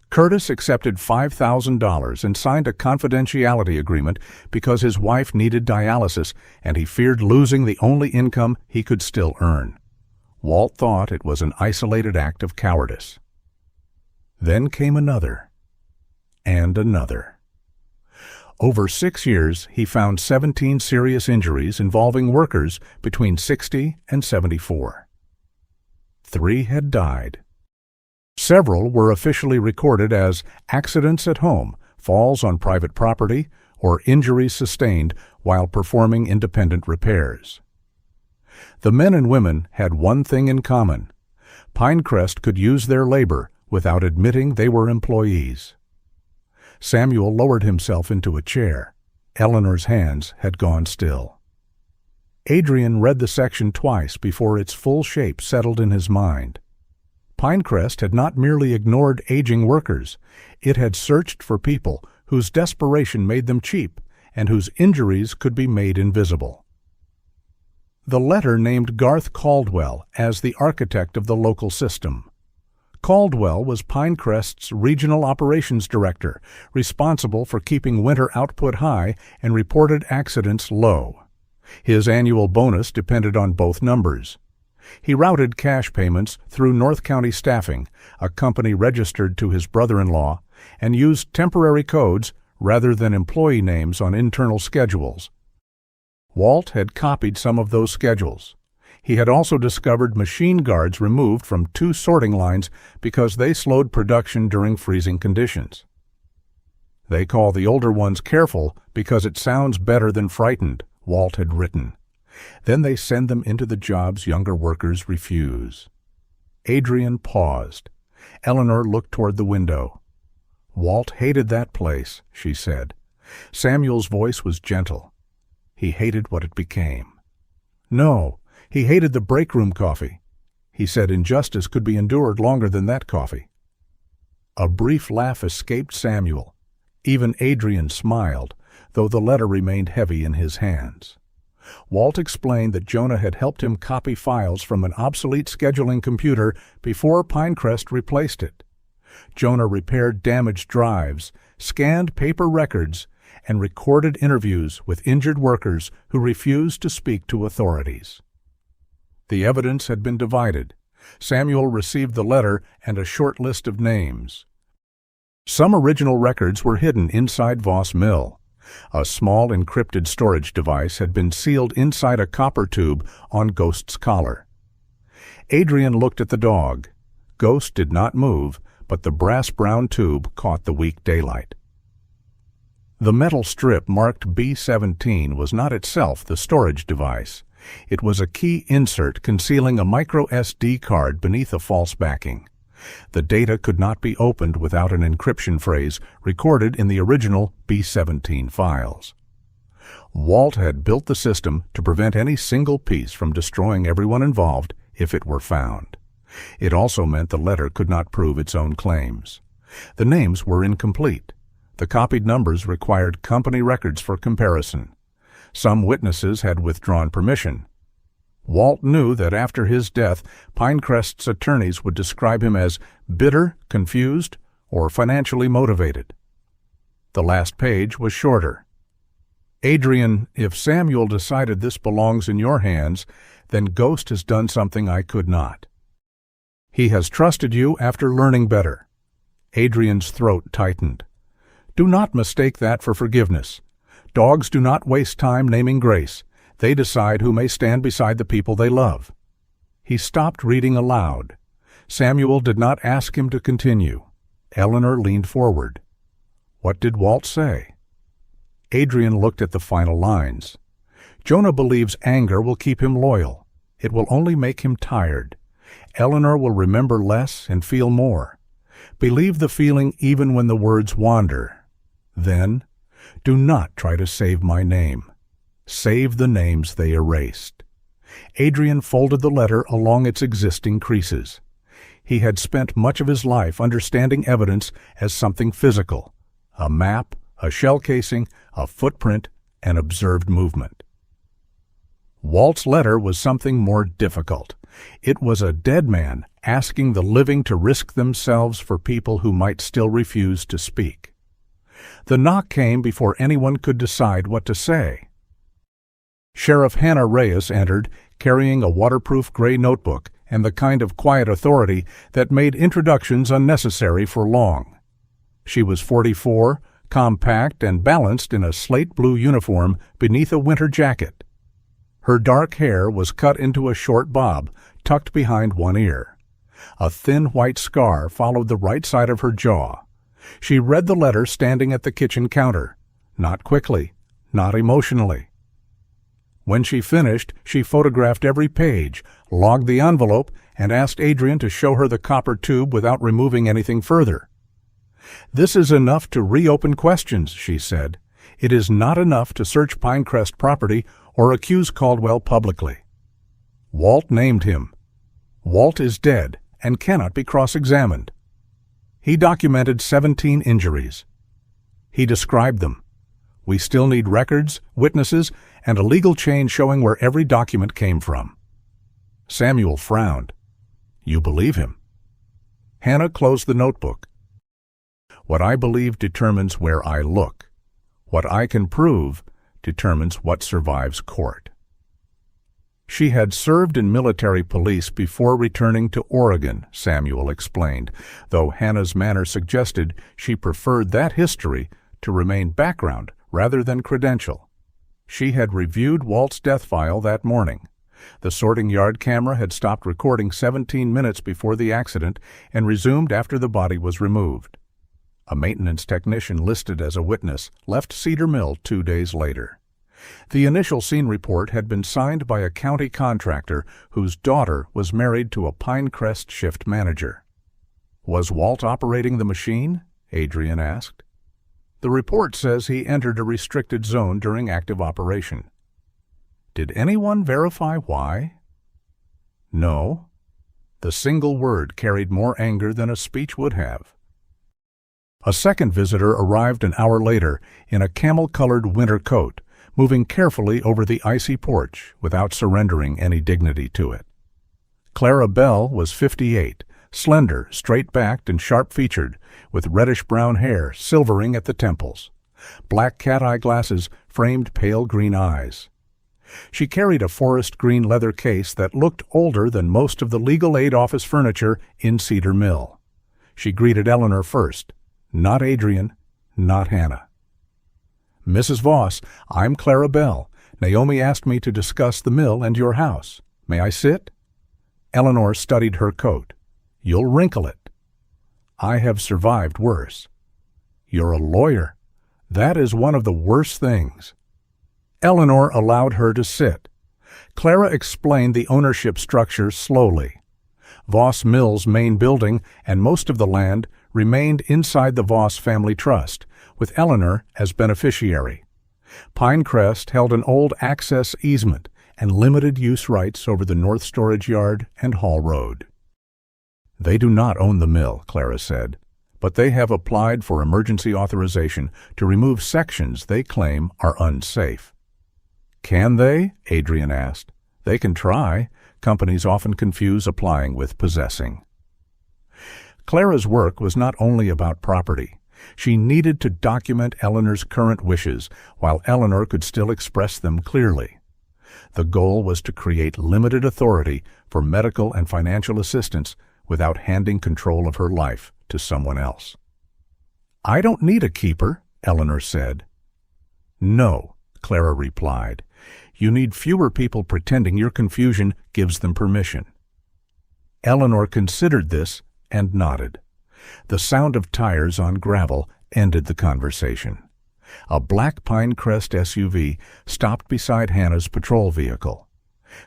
[SPEAKER 1] Curtis accepted $5,000 and signed a confidentiality agreement because his wife needed dialysis and he feared losing the only income he could still earn. Walt thought it was an isolated act of cowardice. Then came another, and another. Over 6 years, he found 17 serious injuries involving workers between 60 and 74. 3 had died. Several were officially recorded as accidents at home, falls on private property, or injuries sustained while performing independent repairs. The men and women had one thing in common. Pinecrest could use their labor without admitting they were employees. Samuel lowered himself into a chair. Eleanor's hands had gone still. Adrian read the section twice before its full shape settled in his mind. Pinecrest had not merely ignored aging workers. It had searched for people whose desperation made them cheap and whose injuries could be made invisible. The letter named Garth Caldwell as the architect of the local system. Caldwell was Pinecrest's regional operations director, responsible for keeping winter output high and reported accidents low. His annual bonus depended on both numbers. He routed cash payments through North County Staffing, a company registered to his brother-in-law, and used temporary codes rather than employee names on internal schedules. Walt had copied some of those schedules. He had also discovered machine guards removed from 2 sorting lines because they slowed production during freezing conditions. They call the older ones careful because it sounds better than frightened, Walt had written. Then they send them into the jobs younger workers refuse. Adrian paused. Eleanor looked toward the window. Walt hated that place, she said. Samuel's voice was gentle. He hated what it became. No, he hated the break-room coffee. He said injustice could be endured longer than that coffee. A brief laugh escaped Samuel. Even Adrian smiled, though the letter remained heavy in his hands. Walt explained that Jonah had helped him copy files from an obsolete scheduling computer before Pinecrest replaced it. Jonah repaired damaged drives, scanned paper records, and recorded interviews with injured workers who refused to speak to authorities. The evidence had been divided. Samuel received the letter and a short list of names. Some original records were hidden inside Voss Mill. A small encrypted storage device had been sealed inside a copper tube on Ghost's collar. Adrian looked at the dog. Ghost did not move, but the brass-brown tube caught the weak daylight. The metal strip marked B-17 was not itself the storage device. It was a key insert concealing a micro SD card beneath a false backing. The data could not be opened without an encryption phrase recorded in the original B-17 files. Walt had built the system to prevent any single piece from destroying everyone involved if it were found. It also meant the letter could not prove its own claims. The names were incomplete. The copied numbers required company records for comparison. Some witnesses had withdrawn permission. Walt knew that after his death, Pinecrest's attorneys would describe him as bitter, confused, or financially motivated. The last page was shorter. Adrian, if Samuel decided this belongs in your hands, then Ghost has done something I could not. He has trusted you after learning better. Adrian's throat tightened. Do not mistake that for forgiveness. Dogs do not waste time naming grace. They decide who may stand beside the people they love. He stopped reading aloud. Samuel did not ask him to continue. Eleanor leaned forward. What did Walt say? Adrian looked at the final lines. Jonah believes anger will keep him loyal. It will only make him tired. Eleanor will remember less and feel more. Believe the feeling even when the words wander. Then, do not try to save my name. Save the names they erased. Adrian folded the letter along its existing creases. He had spent much of his life understanding evidence as something physical, a map, a shell casing, a footprint, an observed movement. Walt's letter was something more difficult. It was a dead man asking the living to risk themselves for people who might still refuse to speak. The knock came before anyone could decide what to say. Sheriff Hannah Reyes entered, carrying a waterproof gray notebook and the kind of quiet authority that made introductions unnecessary for long. She was 44, compact and balanced in a slate blue uniform beneath a winter jacket. Her dark hair was cut into a short bob, tucked behind one ear. A thin white scar followed the right side of her jaw. She read the letter standing at the kitchen counter, not quickly, not emotionally. When she finished, she photographed every page, logged the envelope, and asked Adrian to show her the copper tube without removing anything further. This is enough to reopen questions, she said. It is not enough to search Pinecrest property or accuse Caldwell publicly. Walt named him. Walt is dead and cannot be cross-examined. He documented 17 injuries. He described them. We still need records, witnesses, and a legal chain showing where every document came from. Samuel frowned. You believe him? Hannah closed the notebook. What I believe determines where I look. What I can prove determines what survives court. She had served in military police before returning to Oregon, Samuel explained, though Hannah's manner suggested she preferred that history to remain background rather than credential. She had reviewed Walt's death file that morning. The sorting yard camera had stopped recording 17 minutes before the accident and resumed after the body was removed. A maintenance technician listed as a witness left Cedar Mill 2 days later. The initial scene report had been signed by a county contractor whose daughter was married to a Pinecrest shift manager. Was Walt operating the machine? Adrian asked. The report says he entered a restricted zone during active operation. Did anyone verify why? No. The single word carried more anger than a speech would have. A second visitor arrived an hour later in a camel-colored winter coat, moving carefully over the icy porch without surrendering any dignity to it. Clara Bell was 58, slender, straight-backed, and sharp-featured, with reddish-brown hair silvering at the temples. Black cat-eye glasses framed pale green eyes. She carried a forest green leather case that looked older than most of the legal aid office furniture in Cedar Mill. She greeted Eleanor first, not Adrian, not Hannah. Mrs. Voss, I'm Clara Bell. Naomi asked me to discuss the mill and your house. May I sit? Eleanor studied her coat. You'll wrinkle it. I have survived worse. You're a lawyer. That is one of the worst things. Eleanor allowed her to sit. Clara explained the ownership structure slowly. Voss Mill's main building and most of the land remained inside the Voss family trust, with Eleanor as beneficiary. Pinecrest held an old access easement and limited use rights over the North Storage Yard and Hall Road. "They do not own the mill," Clara said, "but they have applied for emergency authorization to remove sections they claim are unsafe." "Can they?" Adrian asked. "They can try. Companies often confuse applying with possessing." Clara's work was not only about property. She needed to document Eleanor's current wishes while Eleanor could still express them clearly. The goal was to create limited authority for medical and financial assistance without handing control of her life to someone else. "I don't need a keeper," Eleanor said. "No," Clara replied. "You need fewer people pretending your confusion gives them permission." Eleanor considered this and nodded. The sound of tires on gravel ended the conversation. A black Pinecrest SUV stopped beside Hannah's patrol vehicle.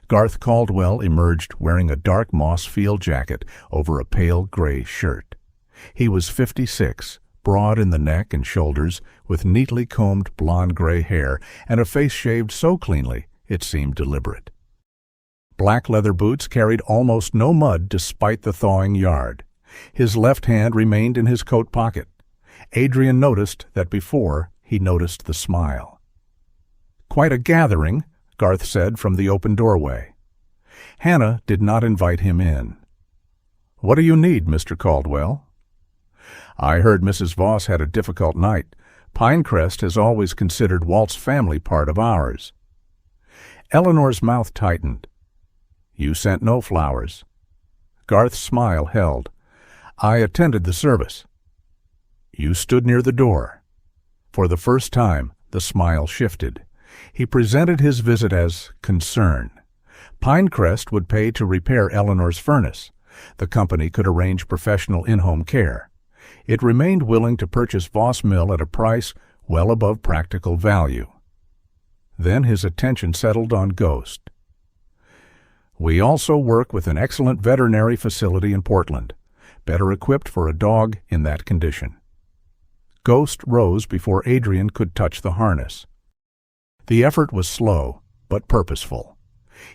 [SPEAKER 1] Garth Caldwell emerged wearing a dark moss field jacket over a pale gray shirt. He was 56, broad in the neck and shoulders, with neatly combed blonde-gray hair and a face shaved so cleanly it seemed deliberate. Black leather boots carried almost no mud despite the thawing yard. His left hand remained in his coat pocket. Adrian noticed that before he noticed the smile. "Quite a gathering," Garth said from the open doorway. Hannah did not invite him in. "What do you need, Mr. Caldwell?" "I heard Mrs. Voss had a difficult night. Pinecrest has always considered Walt's family part of ours." Eleanor's mouth tightened. "You sent no flowers." Garth's smile held. "I attended the service." "You stood near the door." For the first time, the smile shifted. He presented his visit as concern. Pinecrest would pay to repair Eleanor's furnace. The company could arrange professional in-home care. It remained willing to purchase Voss Mill at a price well above practical value. Then his attention settled on Ghost. "We also work with an excellent veterinary facility in Portland, better equipped for a dog in that condition." Ghost rose before Adrian could touch the harness. The effort was slow, but purposeful.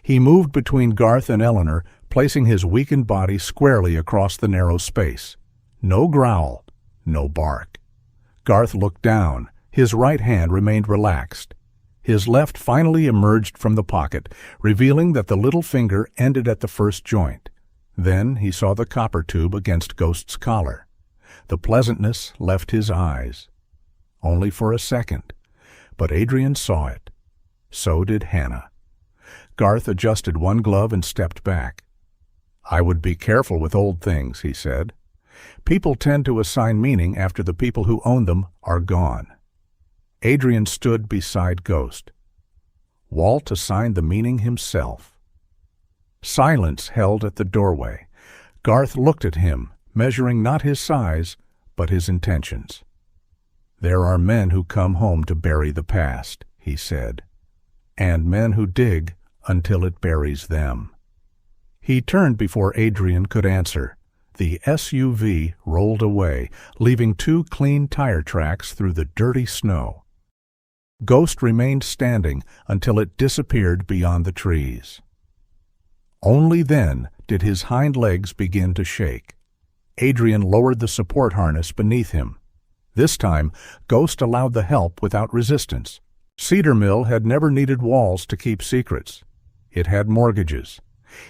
[SPEAKER 1] He moved between Garth and Eleanor, placing his weakened body squarely across the narrow space. No growl, no bark. Garth looked down. His right hand remained relaxed. His left finally emerged from the pocket, revealing that the little finger ended at the first joint. Then he saw the copper tube against Ghost's collar. The pleasantness left his eyes. Only for a second. But Adrian saw it. So did Hannah. Garth adjusted one glove and stepped back. "I would be careful with old things," he said. "People tend to assign meaning after the people who own them are gone." Adrian stood beside Ghost. Walt assigned the meaning himself. Silence held at the doorway. Garth looked at him, measuring not his size, but his intentions. "There are men who come home to bury the past," he said, "and men who dig until it buries them." He turned before Adrian could answer. The SUV rolled away, leaving 2 clean tire tracks through the dirty snow. Ghost remained standing until it disappeared beyond the trees. Only then did his hind legs begin to shake. Adrian lowered the support harness beneath him. This time, Ghost allowed the help without resistance. Cedar Mill had never needed walls to keep secrets. It had mortgages.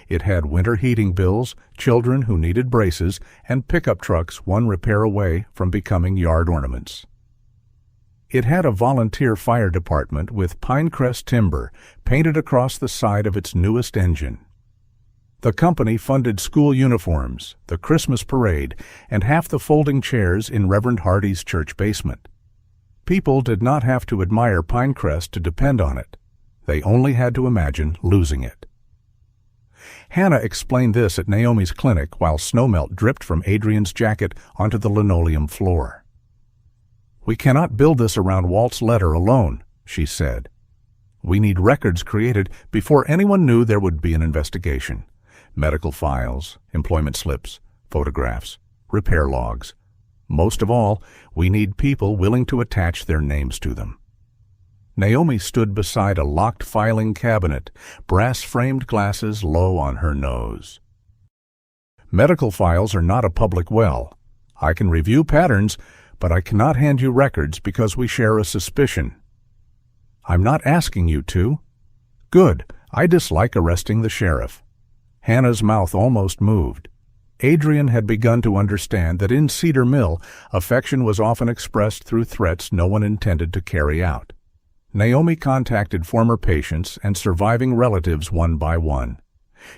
[SPEAKER 1] It had winter heating bills, children who needed braces, and pickup trucks one repair away from becoming yard ornaments. It had a volunteer fire department with Pinecrest timber painted across the side of its newest engine. The company funded school uniforms, the Christmas parade, and half the folding chairs in Reverend Hardy's church basement. People did not have to admire Pinecrest to depend on it. They only had to imagine losing it. Hannah explained this at Naomi's clinic while snowmelt dripped from Adrian's jacket onto the linoleum floor. "We cannot build this around Walt's letter alone," she said. "We need records created before anyone knew there would be an investigation. Medical files, employment slips, photographs, repair logs. Most of all, we need people willing to attach their names to them." Naomi stood beside a locked filing cabinet, brass-framed glasses low on her nose. Medical files are not a public well. I can review patterns, but I cannot hand you records because we share a suspicion. I'm not asking you to. Good. I dislike arresting the sheriff. Hannah's mouth almost moved. Adrian had begun to understand that in Cedar Mill, affection was often expressed through threats no one intended to carry out. Naomi contacted former patients and surviving relatives one by one.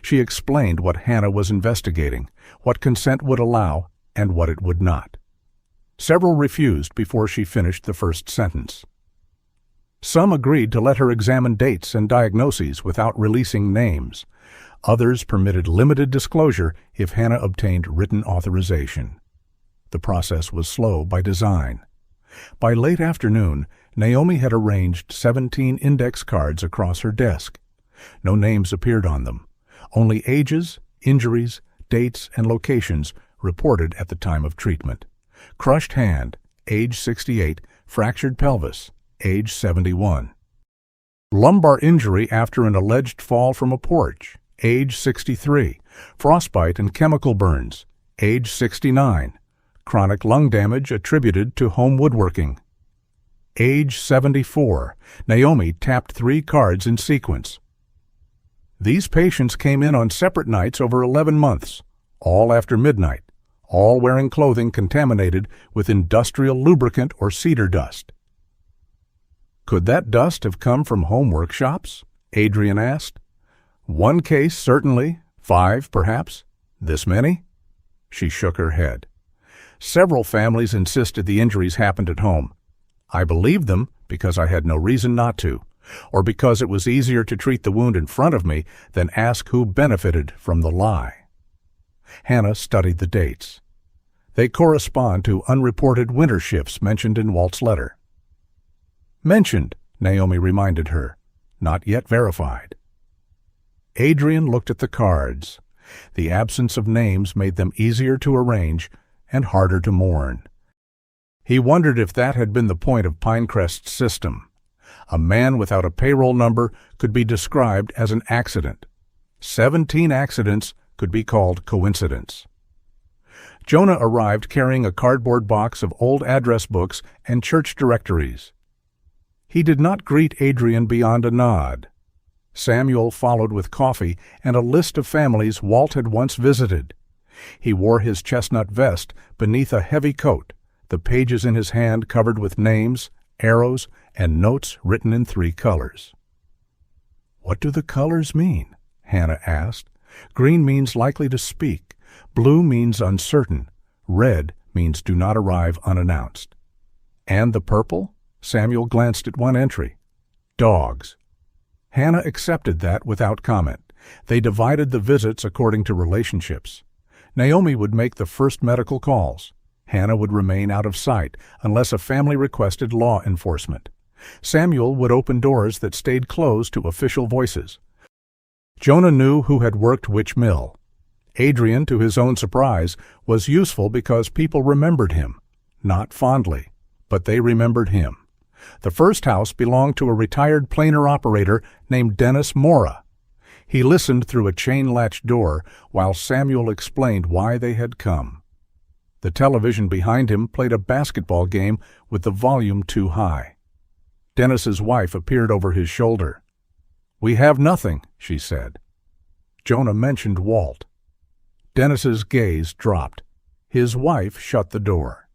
[SPEAKER 1] She explained what Hannah was investigating, what consent would allow, and what it would not. Several refused before she finished the first sentence. Some agreed to let her examine dates and diagnoses without releasing names. Others permitted limited disclosure if Hannah obtained written authorization. The process was slow by design. By late afternoon, Naomi had arranged 17 index cards across her desk. No names appeared on them. Only ages, injuries, dates, and locations reported at the time of treatment. Crushed hand, age 68, fractured pelvis, age 71. Lumbar injury after an alleged fall from a porch, age 63. Frostbite and chemical burns, age 69. Chronic lung damage attributed to home woodworking. Age 74. Naomi tapped 3 cards in sequence. These patients came in on separate nights over 11 months, all after midnight, all wearing clothing contaminated with industrial lubricant or cedar dust. Could that dust have come from home workshops? Adrian asked. 1 case, certainly. 5, perhaps. This many? She shook her head. Several families insisted the injuries happened at home. I believed them because I had no reason not to, or because it was easier to treat the wound in front of me than ask who benefited from the lie. Hannah studied the dates. They correspond to unreported winter shifts mentioned in Walt's letter. Mentioned, Naomi reminded her, not yet verified. Adrian looked at the cards. The absence of names made them easier to arrange and harder to mourn. He wondered if that had been the point of Pinecrest's system. A man without a payroll number could be described as an accident. 17 accidents could be called coincidence. Jonah arrived carrying a cardboard box of old address books and church directories. He did not greet Adrian beyond a nod. Samuel followed with coffee and a list of families Walt had once visited. He wore his chestnut vest beneath a heavy coat, the pages in his hand covered with names, arrows, and notes written in 3 colors. What do the colors mean? Hannah asked. Green means likely to speak. Blue means uncertain. Red means do not arrive unannounced. And the purple? Samuel glanced at one entry. Dogs. Hannah accepted that without comment. They divided the visits according to relationships. Naomi would make the first medical calls. Hannah would remain out of sight unless a family requested law enforcement. Samuel would open doors that stayed closed to official voices. Jonah knew who had worked which mill. Adrian, to his own surprise, was useful because people remembered him. Not fondly, but they remembered him. The first house belonged to a retired planer operator named Dennis Mora. He listened through a chain-latch door while Samuel explained why they had come. The television behind him played a basketball game with the volume too high. Dennis's wife appeared over his shoulder. "We have nothing," she said. Jonah mentioned Walt. Dennis's gaze dropped. His wife shut the door.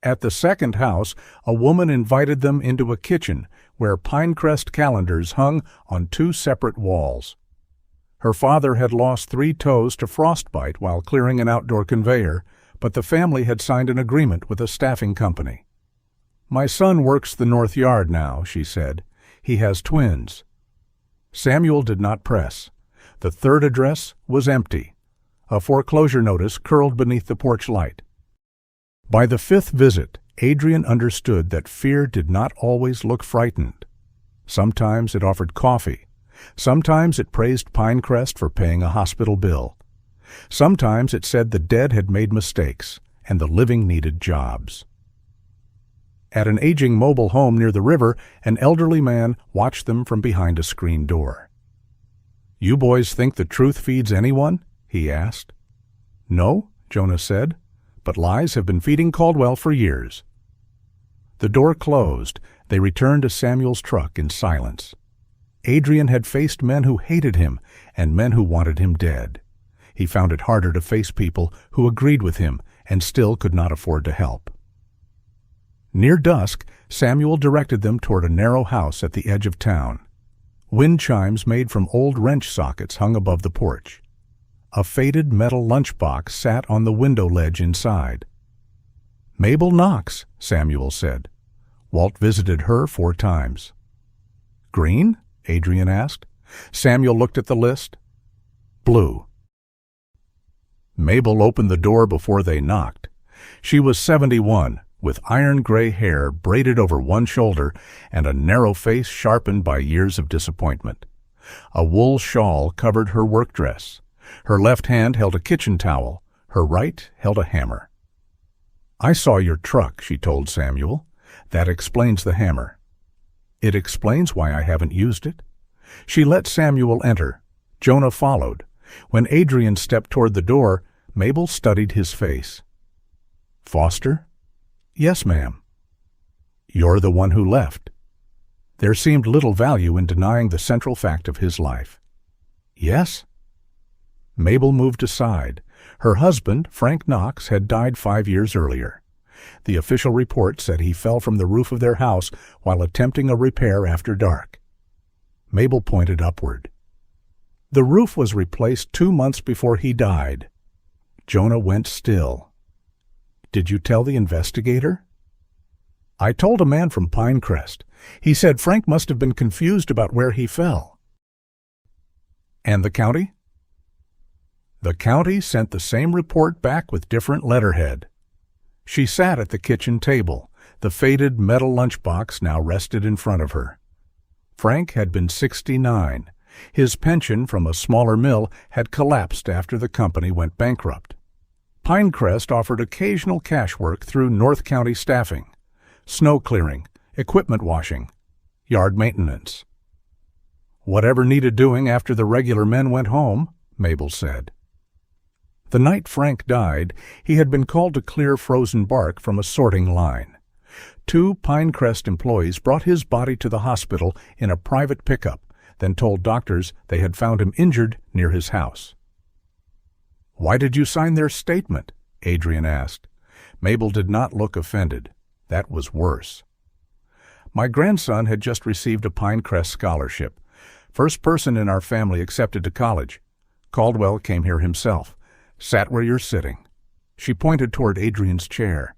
[SPEAKER 1] At the second house, a woman invited them into a kitchen where Pinecrest calendars hung on 2 separate walls. Her father had lost 3 toes to frostbite while clearing an outdoor conveyor, but the family had signed an agreement with a staffing company. "My son works the north yard now," she said. "He has twins." Samuel did not press. The third address was empty. A foreclosure notice curled beneath the porch light. By the 5th visit, Adrian understood that fear did not always look frightened. Sometimes it offered coffee. Sometimes it praised Pinecrest for paying a hospital bill. Sometimes it said the dead had made mistakes and the living needed jobs. At an aging mobile home near the river, an elderly man watched them from behind a screen door. "You boys think the truth feeds anyone?" he asked. "No," Jonah said, "but lies have been feeding Caldwell for years." The door closed. They returned to Samuel's truck in silence. Adrian had faced men who hated him and men who wanted him dead. He found it harder to face people who agreed with him and still could not afford to help. Near dusk, Samuel directed them toward a narrow house at the edge of town. Wind chimes made from old wrench sockets hung above the porch. A faded metal lunchbox sat on the window ledge inside. "Mabel Knox," Samuel said. Walt visited her 4 times. "Green?" Adrian asked. Samuel looked at the list. "Blue." Mabel opened the door before they knocked. She was 71, with iron-gray hair braided over one shoulder and a narrow face sharpened by years of disappointment. A wool shawl covered her work dress. Her left hand held a kitchen towel. Her right held a hammer. "I saw your truck," she told Samuel. "That explains the hammer." "It explains why I haven't used it." She let Samuel enter. Jonah followed. When Adrian stepped toward the door, Mabel studied his face. "Foster?" "Yes, ma'am." "You're the one who left." There seemed little value in denying the central fact of his life. "Yes?" Mabel moved aside. Her husband, Frank Knox, had died 5 years earlier. The official report said he fell from the roof of their house while attempting a repair after dark. Mabel pointed upward. "The roof was replaced 2 months before he died." Jonah went still. "Did you tell the investigator?" "I told a man from Pinecrest. He said Frank must have been confused about where he fell." "And the county?" "The county sent the same report back with different letterhead." She sat at the kitchen table. The faded metal lunchbox now rested in front of her. Frank had been 69. His pension from a smaller mill had collapsed after the company went bankrupt. Pinecrest offered occasional cash work through North County staffing, snow clearing, equipment washing, yard maintenance. "Whatever needed doing after the regular men went home," Mabel said. The night Frank died, he had been called to clear frozen bark from a sorting line. 2 Pinecrest employees brought his body to the hospital in a private pickup, then told doctors they had found him injured near his house. "Why did you sign their statement?" Adrian asked. Mabel did not look offended. That was worse. "My grandson had just received a Pinecrest scholarship. First person in our family accepted to college. Caldwell came here himself. Sat where you're sitting." She pointed toward Adrian's chair.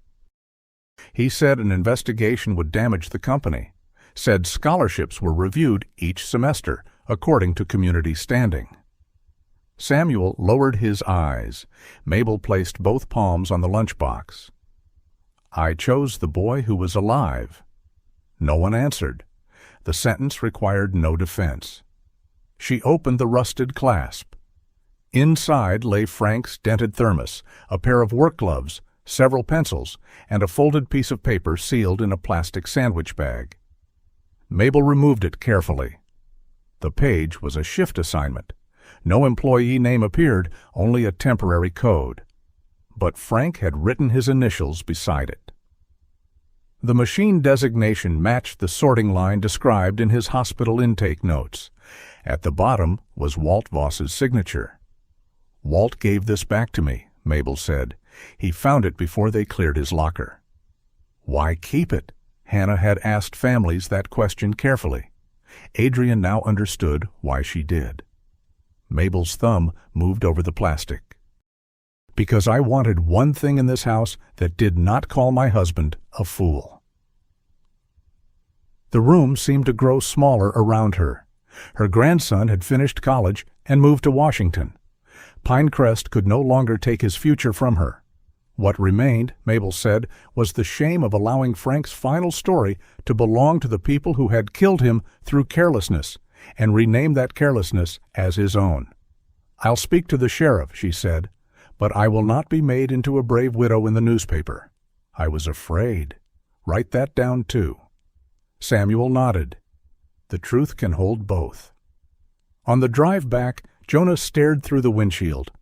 [SPEAKER 1] "He said an investigation would damage the company. Said scholarships were reviewed each semester, according to community standing." Samuel lowered his eyes. Mabel placed both palms on the lunchbox. "I chose the boy who was alive." No one answered. The sentence required no defense. She opened the rusted clasp. Inside lay Frank's dented thermos, a pair of work gloves, several pencils, and a folded piece of paper sealed in a plastic sandwich bag. Mabel removed it carefully. The page was a shift assignment. No employee name appeared, only a temporary code. But Frank had written his initials beside it. The machine designation matched the sorting line described in his hospital intake notes. At the bottom was Walt Voss's signature. "Walt gave this back to me," Mabel said. "He found it before they cleared his locker." Why keep it? Hannah had asked families that question carefully. Adrian now understood why she did. Mabel's thumb moved over the plastic. "Because I wanted one thing in this house that did not call my husband a fool." The room seemed to grow smaller around her. Her grandson had finished college and moved to Washington. Pinecrest could no longer take his future from her. What remained, Mabel said, was the shame of allowing Frank's final story to belong to the people who had killed him through carelessness, and rename that carelessness as his own. "I'll speak to the sheriff," she said, "but I will not be made into a brave widow in the newspaper. I was afraid. Write that down too." Samuel nodded. The truth can hold both. On the drive back, Jonah stared through the windshield.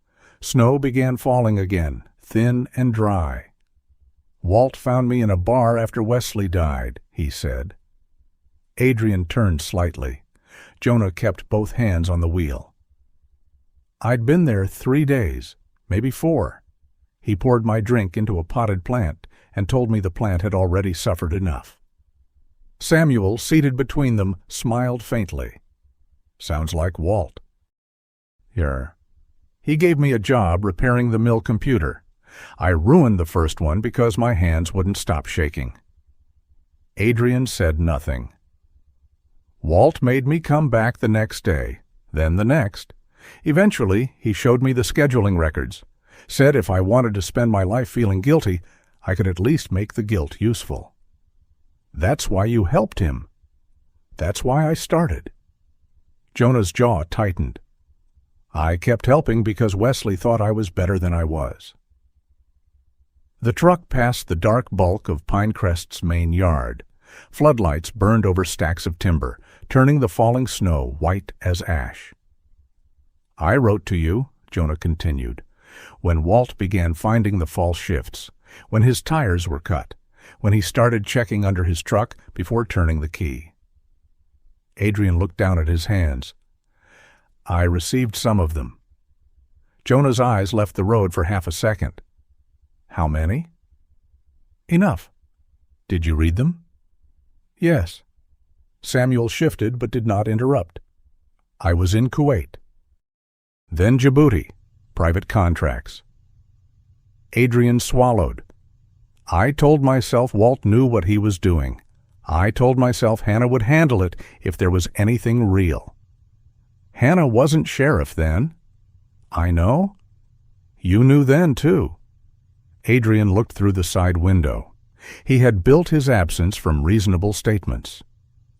[SPEAKER 1] Snow began falling again, thin and dry. "Walt found me in a bar after Wesley died," he said. Adrian turned slightly. Jonah kept both hands on the wheel. "I'd been there 3 days, maybe 4. He poured my drink into a potted plant and told me the plant had already suffered enough." Samuel, seated between them, smiled faintly. "Sounds like Walt." He gave me a job repairing the mill computer. I ruined the first one because my hands wouldn't stop shaking." Adrian said nothing. "Walt made me come back the next day, then the next. Eventually, he showed me the scheduling records. Said if I wanted to spend my life feeling guilty, I could at least make the guilt useful." "That's why you helped him." "That's why I started." Jonah's jaw tightened. "I kept helping because Wesley thought I was better than I was." The truck passed the dark bulk of Pinecrest's main yard. Floodlights burned over stacks of timber, turning the falling snow white as ash. "I wrote to you," Jonah continued, "when Walt began finding the false shifts, when his tires were cut, when he started checking under his truck before turning the key." Adrian looked down at his hands. "I received some of them." Jonah's eyes left the road for half a second. "How many?" "Enough." "Did you read them?" "Yes." Samuel shifted but did not interrupt. "I was in Kuwait." "Then Djibouti. Private contracts." Adrian swallowed. "I told myself Walt knew what he was doing. I told myself Hannah would handle it if there was anything real." "Hannah wasn't sheriff then." "I know." "You knew then, too." Adrian looked through the side window. He had built his absence from reasonable statements.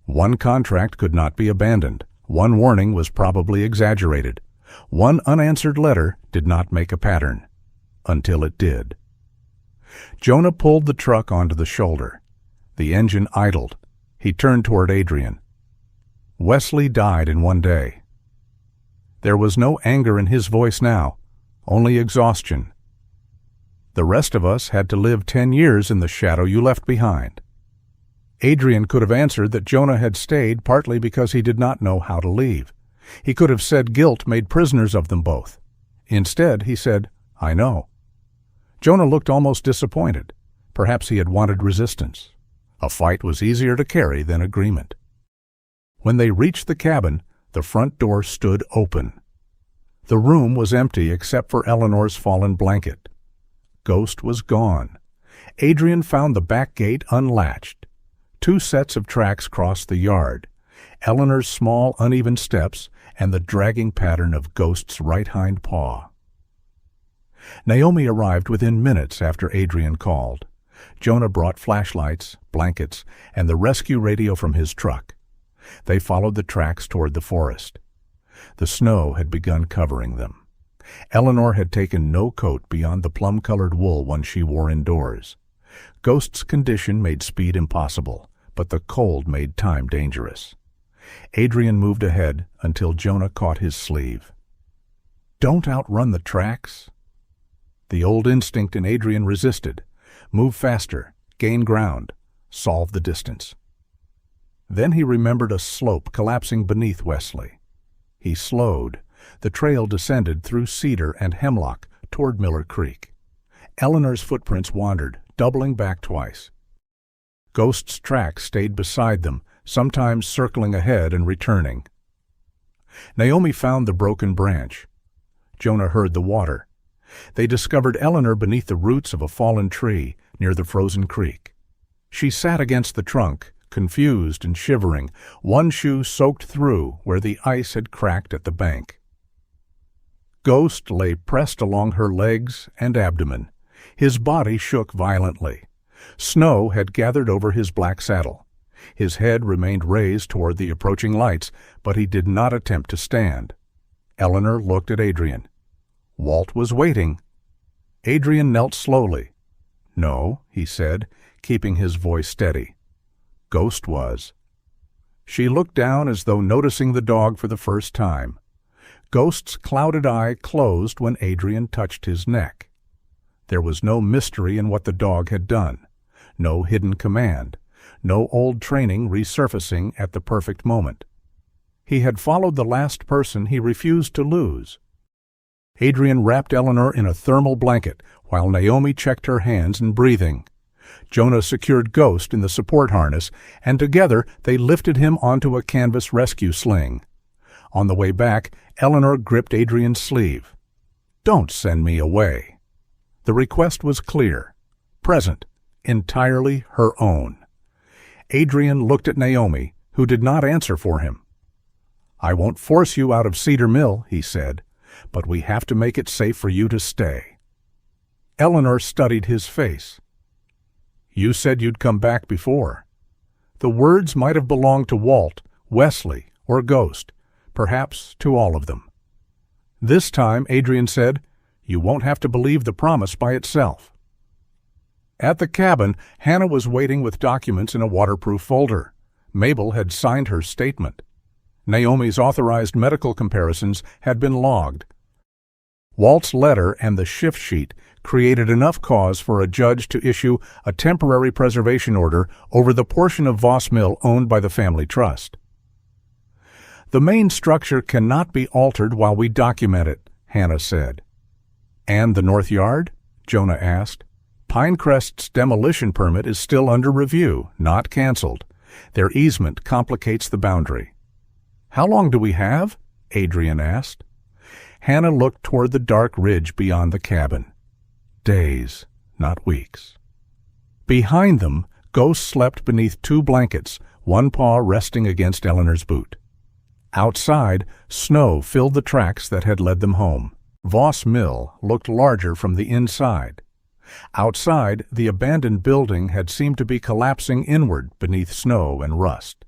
[SPEAKER 1] One contract could not be abandoned. One warning was probably exaggerated. One unanswered letter did not make a pattern. Until it did. Jonah pulled the truck onto the shoulder. The engine idled. He turned toward Adrian. "Wesley died in 1 day." There was no anger in his voice now, only exhaustion. "The rest of us had to live 10 years in the shadow you left behind." Adrian could have answered that Jonah had stayed partly because he did not know how to leave. He could have said guilt made prisoners of them both. Instead, he said, "I know." Jonah looked almost disappointed. Perhaps he had wanted resistance. A fight was easier to carry than agreement. When they reached the cabin, the front door stood open. The room was empty except for Eleanor's fallen blanket. Ghost was gone. Adrian found the back gate unlatched. 2 sets of tracks crossed the yard. Eleanor's small, uneven steps and the dragging pattern of Ghost's right hind paw. Naomi arrived within minutes after Adrian called. Jonah brought flashlights, blankets, and the rescue radio from his truck. They followed the tracks toward the forest. The snow had begun covering them. Eleanor had taken no coat beyond the plum-colored wool one she wore indoors. Ghost's condition made speed impossible, but the cold made time dangerous. Adrian moved ahead until Jonah caught his sleeve. "Don't outrun the tracks." The old instinct in Adrian resisted. Move faster, gain ground, solve the distance. Then he remembered a slope collapsing beneath Wesley. He slowed. The trail descended through cedar and hemlock toward Miller Creek. Eleanor's footprints wandered, doubling back twice. Ghost's tracks stayed beside them, sometimes circling ahead and returning. Naomi found the broken branch. Jonah heard the water. They discovered Eleanor beneath the roots of a fallen tree near the frozen creek. She sat against the trunk, confused and shivering, one shoe soaked through where the ice had cracked at the bank. Ghost lay pressed along her legs and abdomen. His body shook violently. Snow had gathered over his black saddle. His head remained raised toward the approaching lights, but he did not attempt to stand. Eleanor looked at Adrian. Walt was waiting. Adrian knelt slowly. "No," he said, keeping his voice steady. "Ghost was." She looked down as though noticing the dog for the first time. Ghost's clouded eye closed when Adrian touched his neck. There was no mystery in what the dog had done, no hidden command, no old training resurfacing at the perfect moment. He had followed the last person he refused to lose. Adrian wrapped Eleanor in a thermal blanket while Naomi checked her hands and breathing. Jonah secured Ghost in the support harness, and together they lifted him onto a canvas rescue sling. On the way back, Eleanor gripped Adrian's sleeve. "Don't send me away." The request was clear, present, entirely her own. Adrian looked at Naomi, who did not answer for him. "I won't force you out of Cedar Mill," he said, "but we have to make it safe for you to stay." Eleanor studied his face. "You said you'd come back before." The words might have belonged to Walt, Wesley, or Ghost, perhaps to all of them. This time, Adrian said, "You won't have to believe the promise by itself." At the cabin, Hannah was waiting with documents in a waterproof folder. Mabel had signed her statement. Naomi's authorized medical comparisons had been logged. Walt's letter and the shift sheet created enough cause for a judge to issue a temporary preservation order over the portion of Voss Mill owned by the family trust. "The main structure cannot be altered while we document it," Hannah said. "And the north yard?" Jonah asked. "Pinecrest's demolition permit is still under review, not canceled. Their easement complicates the boundary." "How long do we have?" Adrian asked. Hannah looked toward the dark ridge beyond the cabin. "Days, not weeks." Behind them, Ghost slept beneath 2 blankets, one paw resting against Eleanor's boot. Outside, snow filled the tracks that had led them home. Voss Mill looked larger from the inside. Outside, the abandoned building had seemed to be collapsing inward beneath snow and rust.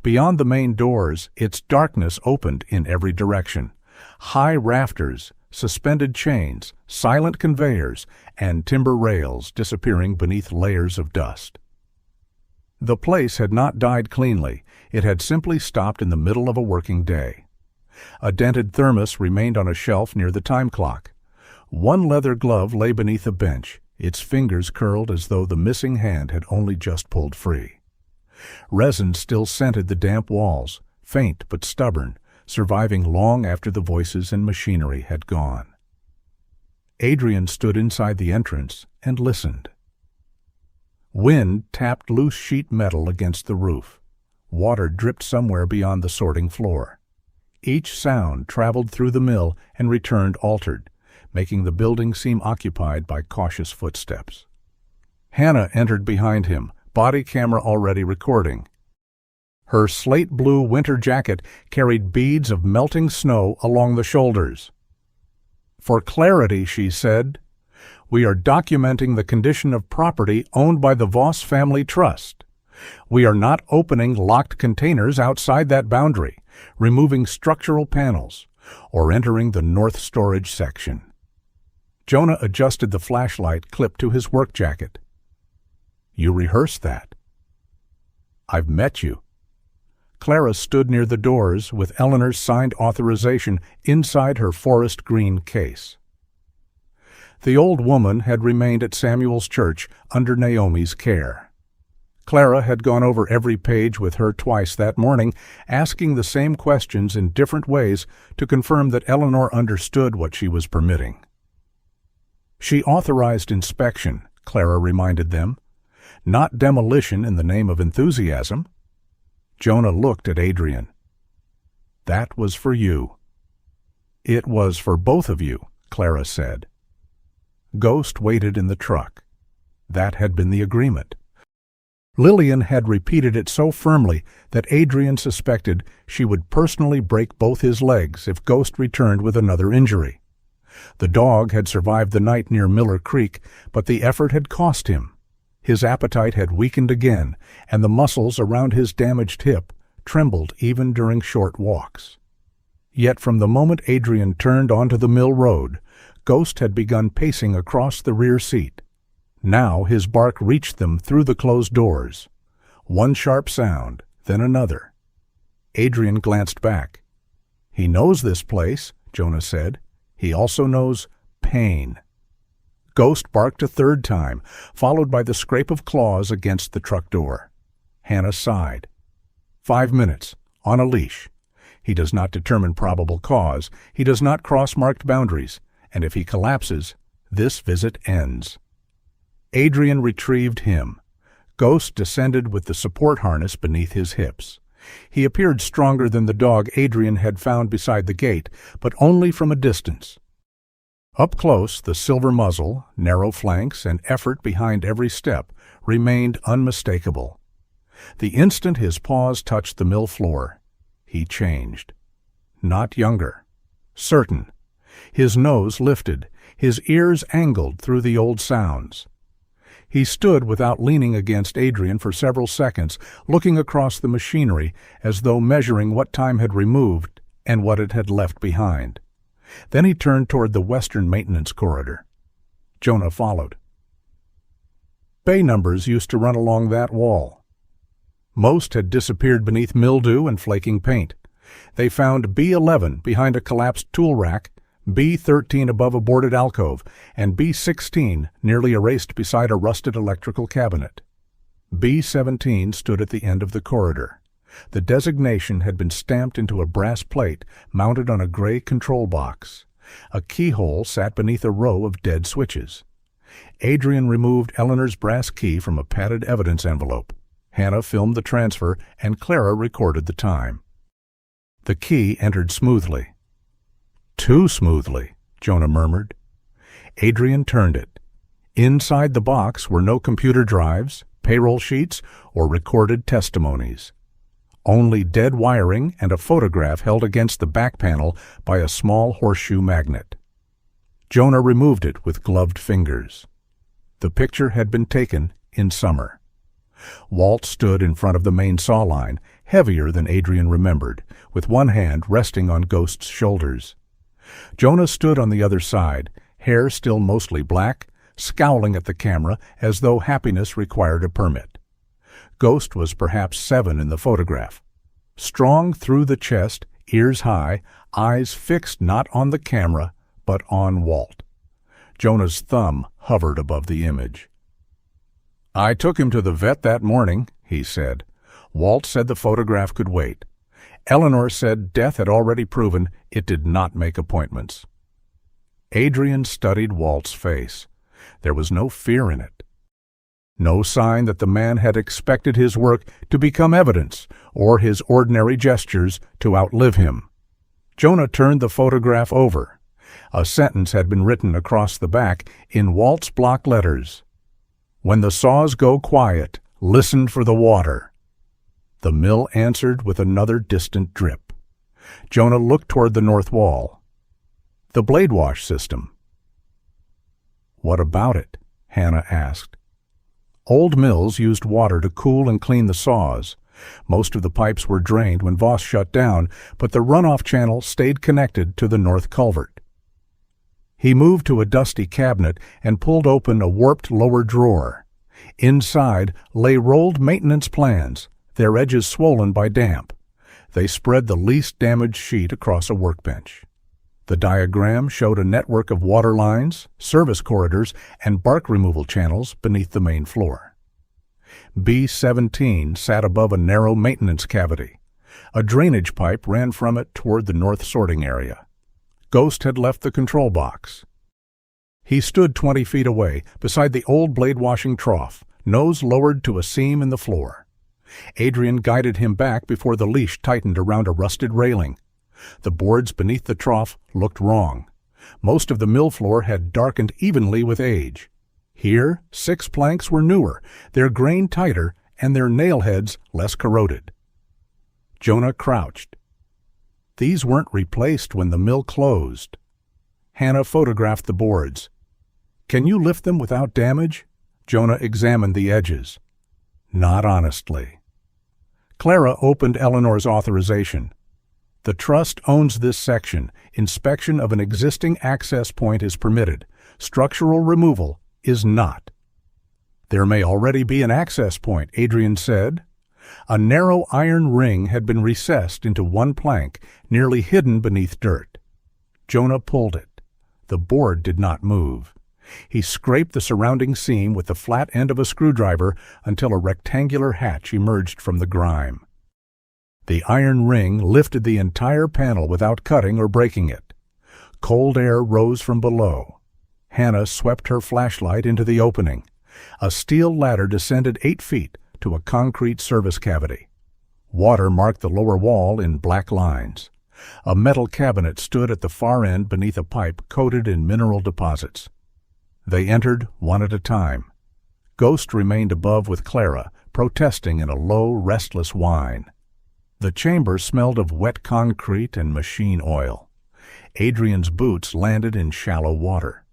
[SPEAKER 1] Beyond the main doors, its darkness opened in every direction. High rafters, suspended chains, silent conveyors, and timber rails disappearing beneath layers of dust. The place had not died cleanly. It had simply stopped in the middle of a working day. A dented thermos remained on a shelf near the time clock. One leather glove lay beneath a bench, its fingers curled as though the missing hand had only just pulled free. Resin still scented the damp walls, faint but stubborn, surviving long after the voices and machinery had gone. Adrian stood inside the entrance and listened. Wind tapped loose sheet metal against the roof. Water dripped somewhere beyond the sorting floor. Each sound traveled through the mill and returned altered, making the building seem occupied by cautious footsteps. Hannah entered behind him, body camera already recording. Her slate-blue winter jacket carried beads of melting snow along the shoulders. "For clarity," she said, "we are documenting the condition of property owned by the Voss Family Trust. We are not opening locked containers outside that boundary, removing structural panels, or entering the north storage section." Jonah adjusted the flashlight clipped to his work jacket. "You rehearsed that." "I've met you." Clara stood near the doors with Eleanor's signed authorization inside her forest green case. The old woman had remained at Samuel's church under Naomi's care. Clara had gone over every page with her twice that morning, asking the same questions in different ways to confirm that Eleanor understood what she was permitting. She authorized inspection, Clara reminded them, not demolition in the name of enthusiasm. Jonah looked at Adrian. "That was for you." "It was for both of you," Clara said. Ghost waited in the truck. That had been the agreement. Lillian had repeated it so firmly that Adrian suspected she would personally break both his legs if Ghost returned with another injury. The dog had survived the night near Miller Creek, but the effort had cost him. His appetite had weakened again, and the muscles around his damaged hip trembled even during short walks. Yet from the moment Adrian turned onto the mill road, Ghost had begun pacing across the rear seat. Now his bark reached them through the closed doors. One sharp sound, then another. Adrian glanced back. "He knows this place," Jonah said. "He also knows pain." Ghost barked a third time, followed by the scrape of claws against the truck door. Hannah sighed. 5 minutes, on a leash. He does not determine probable cause, he does not cross marked boundaries, and if he collapses, this visit ends. Adrian retrieved him. Ghost descended with the support harness beneath his hips. He appeared stronger than the dog Adrian had found beside the gate, but only from a distance. Up close, the silver muzzle, narrow flanks, and effort behind every step remained unmistakable. The instant his paws touched the mill floor, he changed. Not younger. Certain. His nose lifted, his ears angled through the old sounds. He stood without leaning against Adrian for several seconds, looking across the machinery as though measuring what time had removed and what it had left behind. Then he turned toward the western maintenance corridor. Jonah followed. Bay numbers used to run along that wall. Most had disappeared beneath mildew and flaking paint. They found B11 behind a collapsed tool rack, B13 above a boarded alcove, and B16 nearly erased beside a rusted electrical cabinet. B17 stood at the end of the corridor. The designation had been stamped into a brass plate mounted on a gray control box. A keyhole sat beneath a row of dead switches. Adrian removed Eleanor's brass key from a padded evidence envelope. Hannah filmed the transfer, and Clara recorded the time. The key entered smoothly. "Too smoothly," Jonah murmured. Adrian turned it. Inside the box were no computer drives, payroll sheets, or recorded testimonies. Only dead wiring and a photograph held against the back panel by a small horseshoe magnet. Jonah removed it with gloved fingers. The picture had been taken in summer. Walt stood in front of the main saw line, heavier than Adrian remembered, with one hand resting on Ghost's shoulders. Jonah stood on the other side, hair still mostly black, scowling at the camera as though happiness required a permit. Ghost was perhaps 7 in the photograph. Strong through the chest, ears high, eyes fixed not on the camera, but on Walt. Jonah's thumb hovered above the image. "I took him to the vet that morning," he said. Walt said the photograph could wait. Eleanor said death had already proven it did not make appointments. Adrian studied Walt's face. There was no fear in it. No sign that the man had expected his work to become evidence or his ordinary gestures to outlive him. Jonah turned the photograph over. A sentence had been written across the back in Walt's block letters. "When the saws go quiet, listen for the water." The mill answered with another distant drip. Jonah looked toward the north wall. The blade wash system. "What about it?" Hannah asked. Old mills used water to cool and clean the saws. Most of the pipes were drained when Voss shut down, but the runoff channel stayed connected to the north culvert. He moved to a dusty cabinet and pulled open a warped lower drawer. Inside lay rolled maintenance plans, their edges swollen by damp. They spread the least damaged sheet across a workbench. The diagram showed a network of water lines, service corridors, and bark removal channels beneath the main floor. B17 sat above a narrow maintenance cavity. A drainage pipe ran from it toward the north sorting area. Ghost had left the control box. He stood 20 feet away, beside the old blade-washing trough, nose lowered to a seam in the floor. Adrian guided him back before the leash tightened around a rusted railing. The boards beneath the trough looked wrong. Most of the mill floor had darkened evenly with age. Here, 6 planks were newer, their grain tighter, and their nail heads less corroded. Jonah crouched. These weren't replaced when the mill closed. Hannah photographed the boards. "Can you lift them without damage?" Jonah examined the edges. Not honestly. Clara opened Eleanor's authorization. "The trust owns this section. Inspection of an existing access point is permitted. Structural removal is not." There may already be an access point, Adrian said. A narrow iron ring had been recessed into one plank, nearly hidden beneath dirt. Jonah pulled it. The board did not move. He scraped the surrounding seam with the flat end of a screwdriver until a rectangular hatch emerged from the grime. The iron ring lifted the entire panel without cutting or breaking it. Cold air rose from below. Hannah swept her flashlight into the opening. A steel ladder descended 8 feet to a concrete service cavity. Water marked the lower wall in black lines. A metal cabinet stood at the far end beneath a pipe coated in mineral deposits. They entered one at a time. Ghost remained above with Clara, protesting in a low, restless whine. The chamber smelled of wet concrete and machine oil. Adrian's boots landed in shallow water.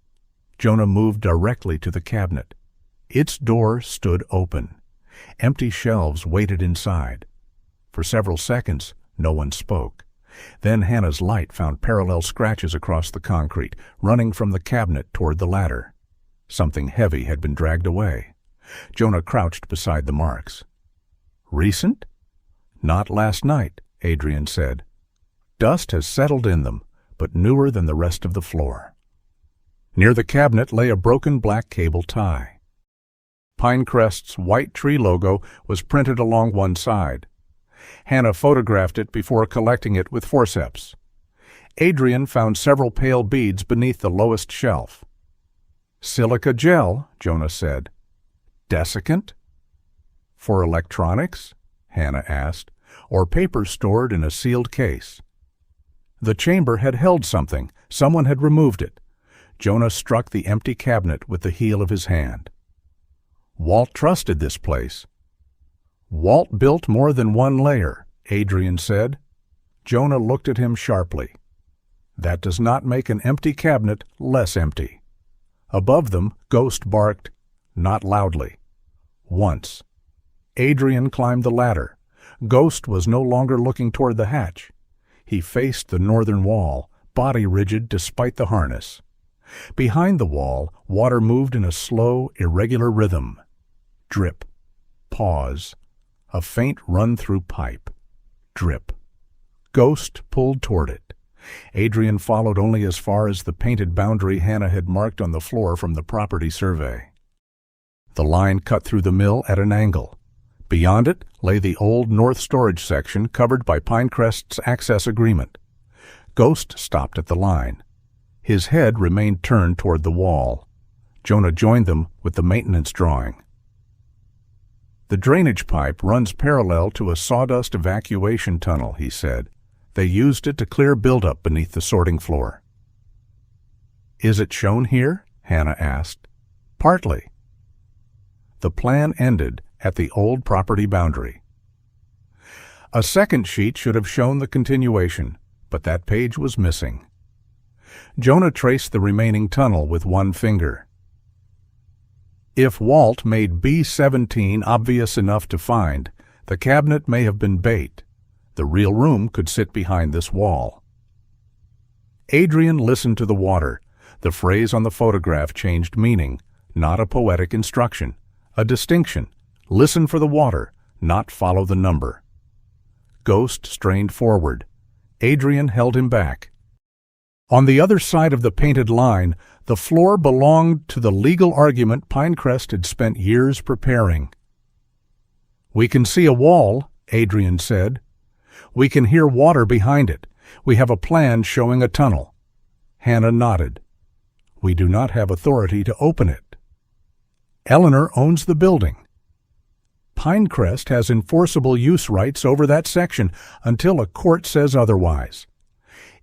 [SPEAKER 1] Jonah moved directly to the cabinet. Its door stood open. Empty shelves waited inside. For several seconds, no one spoke. Then Hannah's light found parallel scratches across the concrete, running from the cabinet toward the ladder. Something heavy had been dragged away. Jonah crouched beside the marks. Recent? Not last night, Adrian said. Dust has settled in them, but newer than the rest of the floor. Near the cabinet lay a broken black cable tie. Pinecrest's white tree logo was printed along one side. Hannah photographed it before collecting it with forceps. Adrian found several pale beads beneath the lowest shelf. Silica gel, Jonah said. Desiccant? For electronics? Hannah asked, or paper stored in a sealed case. The chamber had held something. Someone had removed it. Jonah struck the empty cabinet with the heel of his hand. Walt trusted this place. Walt built more than one layer, Adrian said. Jonah looked at him sharply. That does not make an empty cabinet less empty. Above them, Ghost barked, not loudly. Once. Adrian climbed the ladder. Ghost was no longer looking toward the hatch. He faced the northern wall, body rigid despite the harness. Behind the wall, water moved in a slow, irregular rhythm. Drip. Pause. A faint run-through pipe. Drip. Ghost pulled toward it. Adrian followed only as far as the painted boundary Hannah had marked on the floor from the property survey. The line cut through the mill at an angle. Beyond it lay the old north storage section covered by Pinecrest's access agreement. Ghost stopped at the line. His head remained turned toward the wall. Jonah joined them with the maintenance drawing. The drainage pipe runs parallel to a sawdust evacuation tunnel, he said. They used it to clear buildup beneath the sorting floor. Is it shown here? Hannah asked. Partly. The plan ended at the old property boundary. A second sheet should have shown the continuation, but that page was missing. Jonah traced the remaining tunnel with one finger. If Walt made B-17 obvious enough to find, the cabinet may have been bait. The real room could sit behind this wall. Adrian listened to the water. The phrase on the photograph changed meaning, not a poetic instruction, a distinction. Listen for the water, not follow the number. Ghost strained forward. Adrian held him back. On the other side of the painted line, the floor belonged to the legal argument Pinecrest had spent years preparing. We can see a wall, Adrian said. We can hear water behind it. We have a plan showing a tunnel. Hannah nodded. We do not have authority to open it. Eleanor owns the building. Pinecrest has enforceable use rights over that section until a court says otherwise.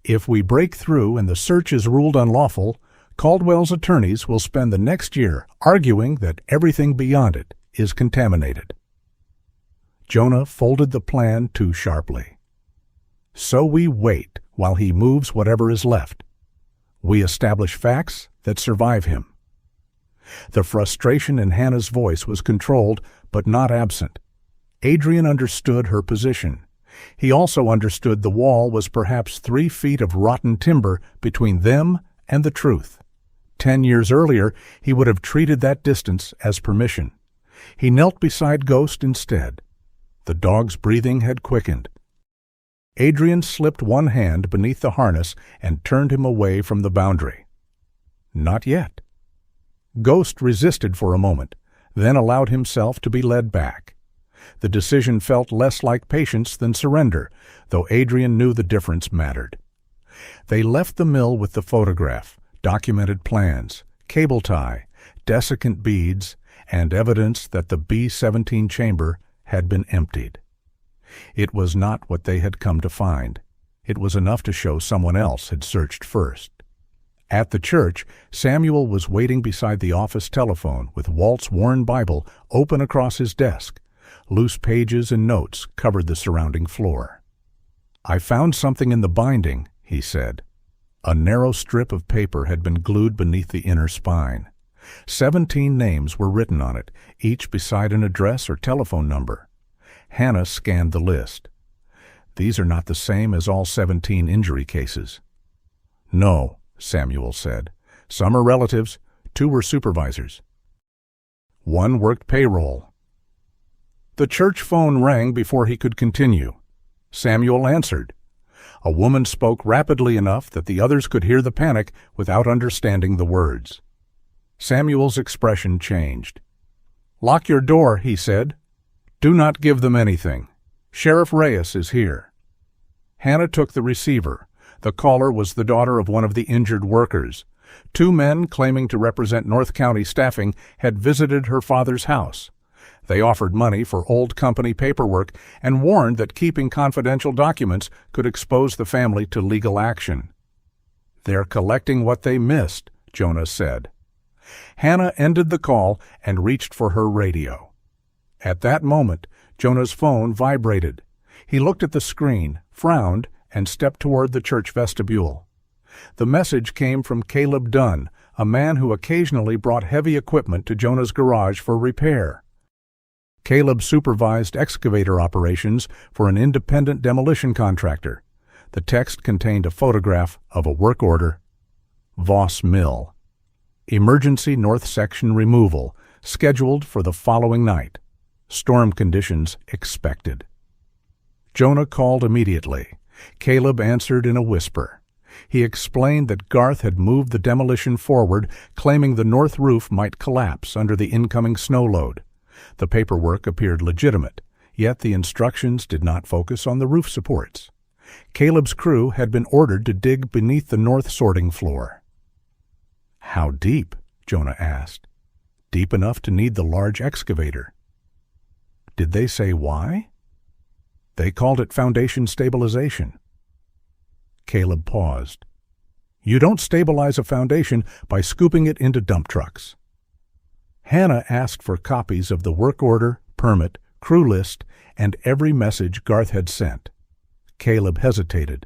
[SPEAKER 1] If we break through and the search is ruled unlawful, Caldwell's attorneys will spend the next year arguing that everything beyond it is contaminated. Jonah folded the plan too sharply. So we wait while he moves whatever is left. We establish facts that survive him. The frustration in Hannah's voice was controlled but not absent. Adrian understood her position. He also understood the wall was perhaps 3 feet of rotten timber between them and the truth. 10 years earlier, he would have treated that distance as permission. He knelt beside Ghost instead. The dog's breathing had quickened. Adrian slipped one hand beneath the harness and turned him away from the boundary. Not yet. Ghost resisted for a moment, then allowed himself to be led back. The decision felt less like patience than surrender, though Adrian knew the difference mattered. They left the mill with the photograph, documented plans, cable tie, desiccant beads, and evidence that the B-17 chamber had been emptied. It was not what they had come to find. It was enough to show someone else had searched first. At the church, Samuel was waiting beside the office telephone with Walt's worn Bible open across his desk. Loose pages and notes covered the surrounding floor. "I found something in the binding," he said. A narrow strip of paper had been glued beneath the inner spine. 17 names were written on it, each beside an address or telephone number. Hannah scanned the list. "These are not the same as all 17 injury cases." "No," Samuel said. "Some are relatives, 2 were supervisors. 1 worked payroll." The church phone rang before he could continue. Samuel answered. A woman spoke rapidly enough that the others could hear the panic without understanding the words. Samuel's expression changed. "Lock your door," he said. "Do not give them anything. Sheriff Reyes is here." Hannah took the receiver. The caller was the daughter of one of the injured workers. 2 men claiming to represent North County staffing had visited her father's house. They offered money for old company paperwork and warned that keeping confidential documents could expose the family to legal action. "They're collecting what they missed," Jonah said. Hannah ended the call and reached for her radio. At that moment, Jonah's phone vibrated. He looked at the screen, frowned, and stepped toward the church vestibule. The message came from Caleb Dunn, a man who occasionally brought heavy equipment to Jonah's garage for repair. Caleb supervised excavator operations for an independent demolition contractor. The text contained a photograph of a work order. Voss Mill. Emergency north section removal, scheduled for the following night. Storm conditions expected. Jonah called immediately. Caleb answered in a whisper. He explained that Garth had moved the demolition forward, claiming the north roof might collapse under the incoming snow load. The paperwork appeared legitimate, yet the instructions did not focus on the roof supports. Caleb's crew had been ordered to dig beneath the north sorting floor. "How deep?" Jonah asked. "Deep enough to need the large excavator." "Did they say why?" "They called it foundation stabilization." Caleb paused. "You don't stabilize a foundation by scooping it into dump trucks." Hannah asked for copies of the work order, permit, crew list, and every message Garth had sent. Caleb hesitated.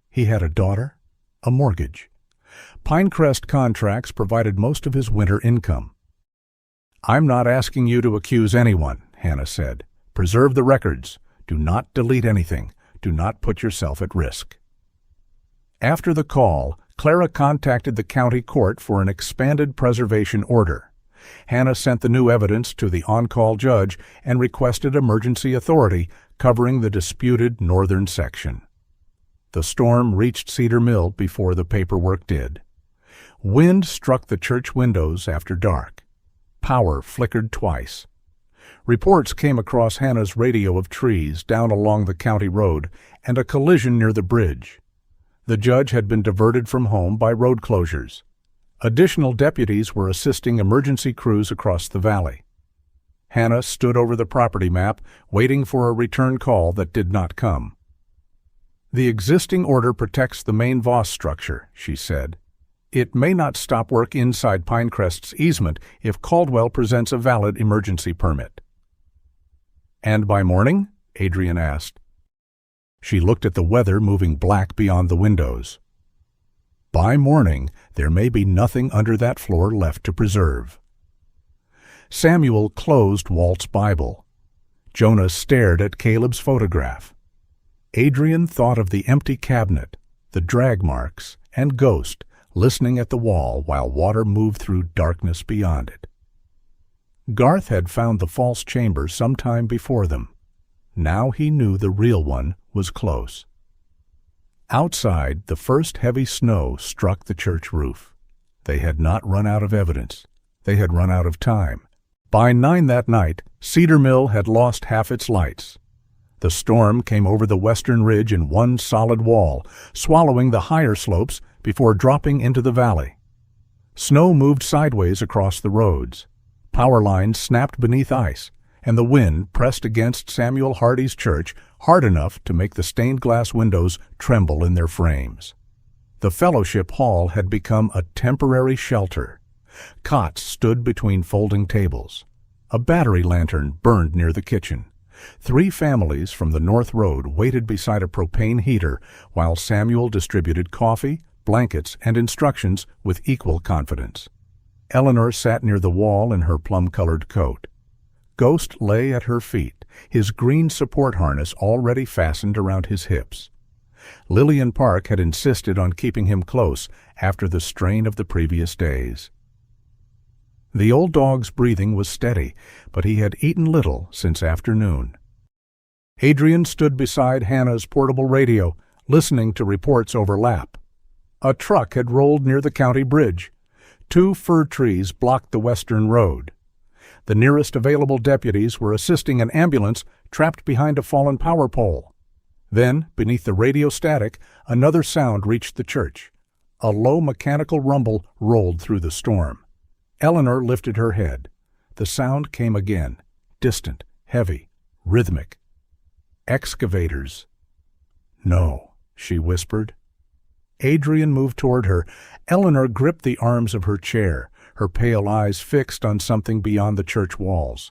[SPEAKER 1] He had a daughter, a mortgage. Pinecrest Contracts provided most of his winter income. "I'm not asking you to accuse anyone," Hannah said. "Preserve the records. Do not delete anything. Do not put yourself at risk." After the call, Clara contacted the county court for an expanded preservation order. Hannah sent the new evidence to the on-call judge and requested emergency authority covering the disputed northern section. The storm reached Cedar Mill before the paperwork did. Wind struck the church windows after dark. Power flickered twice. Reports came across Hannah's radio of trees down along the county road and a collision near the bridge. The judge had been diverted from home by road closures. Additional deputies were assisting emergency crews across the valley. Hannah stood over the property map, waiting for a return call that did not come. "The existing order protects the main Voss structure," she said. "It may not stop work inside Pinecrest's easement if Caldwell presents a valid emergency permit." "And by morning?" Adrian asked. She looked at the weather moving black beyond the windows. "By morning, there may be nothing under that floor left to preserve." Samuel closed Walt's Bible. Jonah stared at Caleb's photograph. Adrian thought of the empty cabinet, the drag marks, and Ghost listening at the wall while water moved through darkness beyond it. Garth had found the false chamber some time before them. Now he knew the real one was close. Outside, the first heavy snow struck the church roof. They had not run out of evidence. They had run out of time. By 9 that night, Cedar Mill had lost half its lights. The storm came over the western ridge in one solid wall, swallowing the higher slopes before dropping into the valley. Snow moved sideways across the roads. Power lines snapped beneath ice, and the wind pressed against Samuel Hardy's church hard enough to make the stained glass windows tremble in their frames. The fellowship hall had become a temporary shelter. Cots stood between folding tables. A battery lantern burned near the kitchen. 3 families from the North Road waited beside a propane heater while Samuel distributed coffee, blankets, and instructions with equal confidence. Eleanor sat near the wall in her plum-colored coat. Ghost lay at her feet, his green support harness already fastened around his hips. Lillian Park had insisted on keeping him close after the strain of the previous days. The old dog's breathing was steady, but he had eaten little since afternoon. Adrian stood beside Hannah's portable radio, listening to reports overlap. A truck had rolled near the county bridge. 2 fir trees blocked the western road. The nearest available deputies were assisting an ambulance trapped behind a fallen power pole. Then, beneath the radio static, another sound reached the church. A low mechanical rumble rolled through the storm. Eleanor lifted her head. The sound came again, distant, heavy, rhythmic. Excavators. "No," she whispered. Adrian moved toward her. Eleanor gripped the arms of her chair, her pale eyes fixed on something beyond the church walls.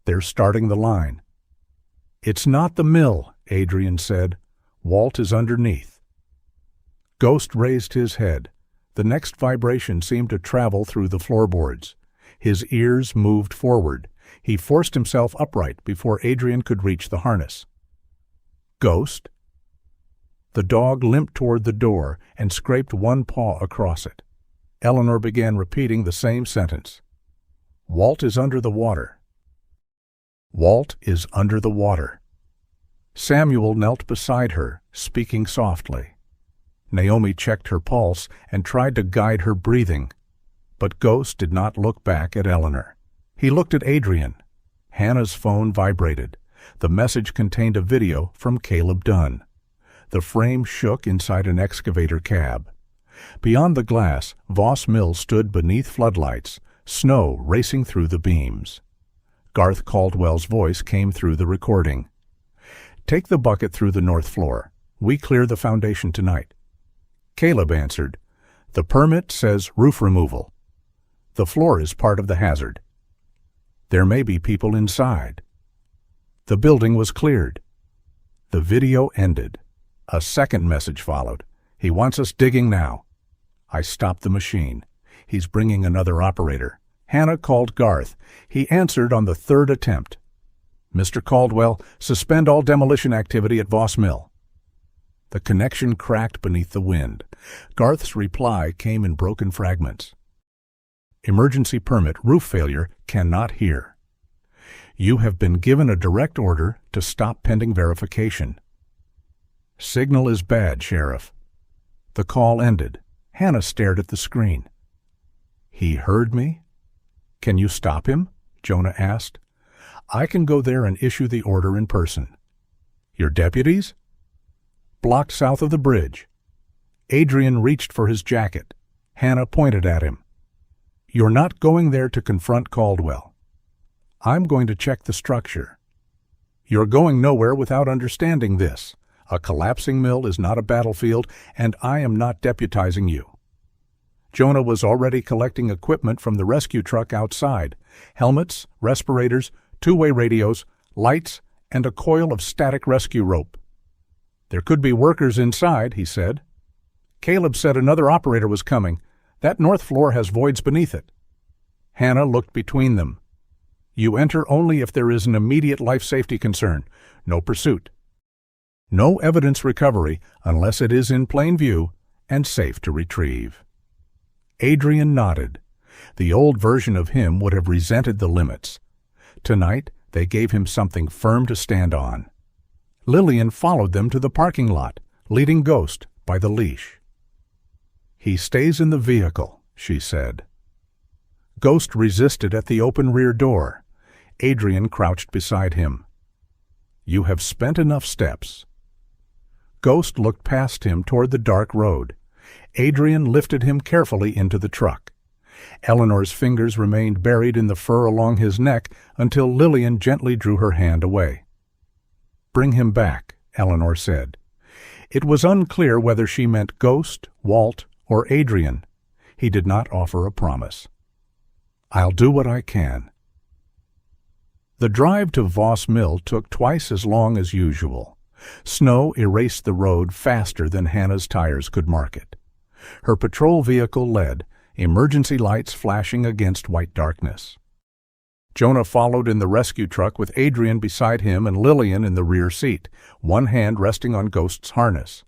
[SPEAKER 1] "They're starting the line." "It's not the mill," Adrian said. "Walt is underneath." Ghost raised his head. The next vibration seemed to travel through the floorboards. His ears moved forward. He forced himself upright before Adrian could reach the harness. "Ghost?" The dog limped toward the door and scraped one paw across it. Eleanor began repeating the same sentence. "Walt is under the water." "Walt is under the water." Samuel knelt beside her, speaking softly. Naomi checked her pulse and tried to guide her breathing. But Ghost did not look back at Eleanor. He looked at Adrian. Hannah's phone vibrated. The message contained a video from Caleb Dunn. The frame shook inside an excavator cab. Beyond the glass, Voss Mill stood beneath floodlights, snow racing through the beams. Garth Caldwell's voice came through the recording. "Take the bucket through the north floor. We clear the foundation tonight." Caleb answered, "The permit says roof removal. The floor is part of the hazard. There may be people inside." The building was cleared. The video ended. A second message followed. "He wants us digging now." I stopped the machine. "He's bringing another operator." Hannah called Garth. He answered on the 3rd attempt. "Mr. Caldwell, suspend all demolition activity at Voss Mill." The connection cracked beneath the wind. Garth's reply came in broken fragments. "Emergency permit, roof failure, cannot hear. You have been given a direct order to stop pending verification." "Signal is bad, Sheriff." The call ended. Hannah stared at the screen. "He heard me?" "Can you stop him?" Jonah asked. "I can go there and issue the order in person." "Your deputies?" "Blocked south of the bridge." Adrian reached for his jacket. Hannah pointed at him. "You're not going there to confront Caldwell. I'm going to check the structure. You're going nowhere without understanding this. A collapsing mill is not a battlefield, and I am not deputizing you." Jonah was already collecting equipment from the rescue truck outside: helmets, respirators, 2-way radios, lights, and a coil of static rescue rope. "There could be workers inside," he said. "Caleb said another operator was coming. That north floor has voids beneath it." Hannah looked between them. "You enter only if there is an immediate life safety concern. No pursuit. No evidence recovery unless it is in plain view and safe to retrieve." Adrian nodded. The old version of him would have resented the limits. Tonight, they gave him something firm to stand on. Lillian followed them to the parking lot, leading Ghost by the leash. "He stays in the vehicle," she said. Ghost resisted at the open rear door. Adrian crouched beside him. "You have spent enough steps." Ghost looked past him toward the dark road. Adrian lifted him carefully into the truck. Eleanor's fingers remained buried in the fur along his neck until Lillian gently drew her hand away. "Bring him back," Eleanor said. It was unclear whether she meant Ghost, Walt, or Adrian. He did not offer a promise. "I'll do what I can." The drive to Voss Mill took twice as long as usual. Snow erased the road faster than Hannah's tires could mark it. Her patrol vehicle led, emergency lights flashing against white darkness. Jonah followed in the rescue truck with Adrian beside him and Lillian in the rear seat, one hand resting on Ghost's harness.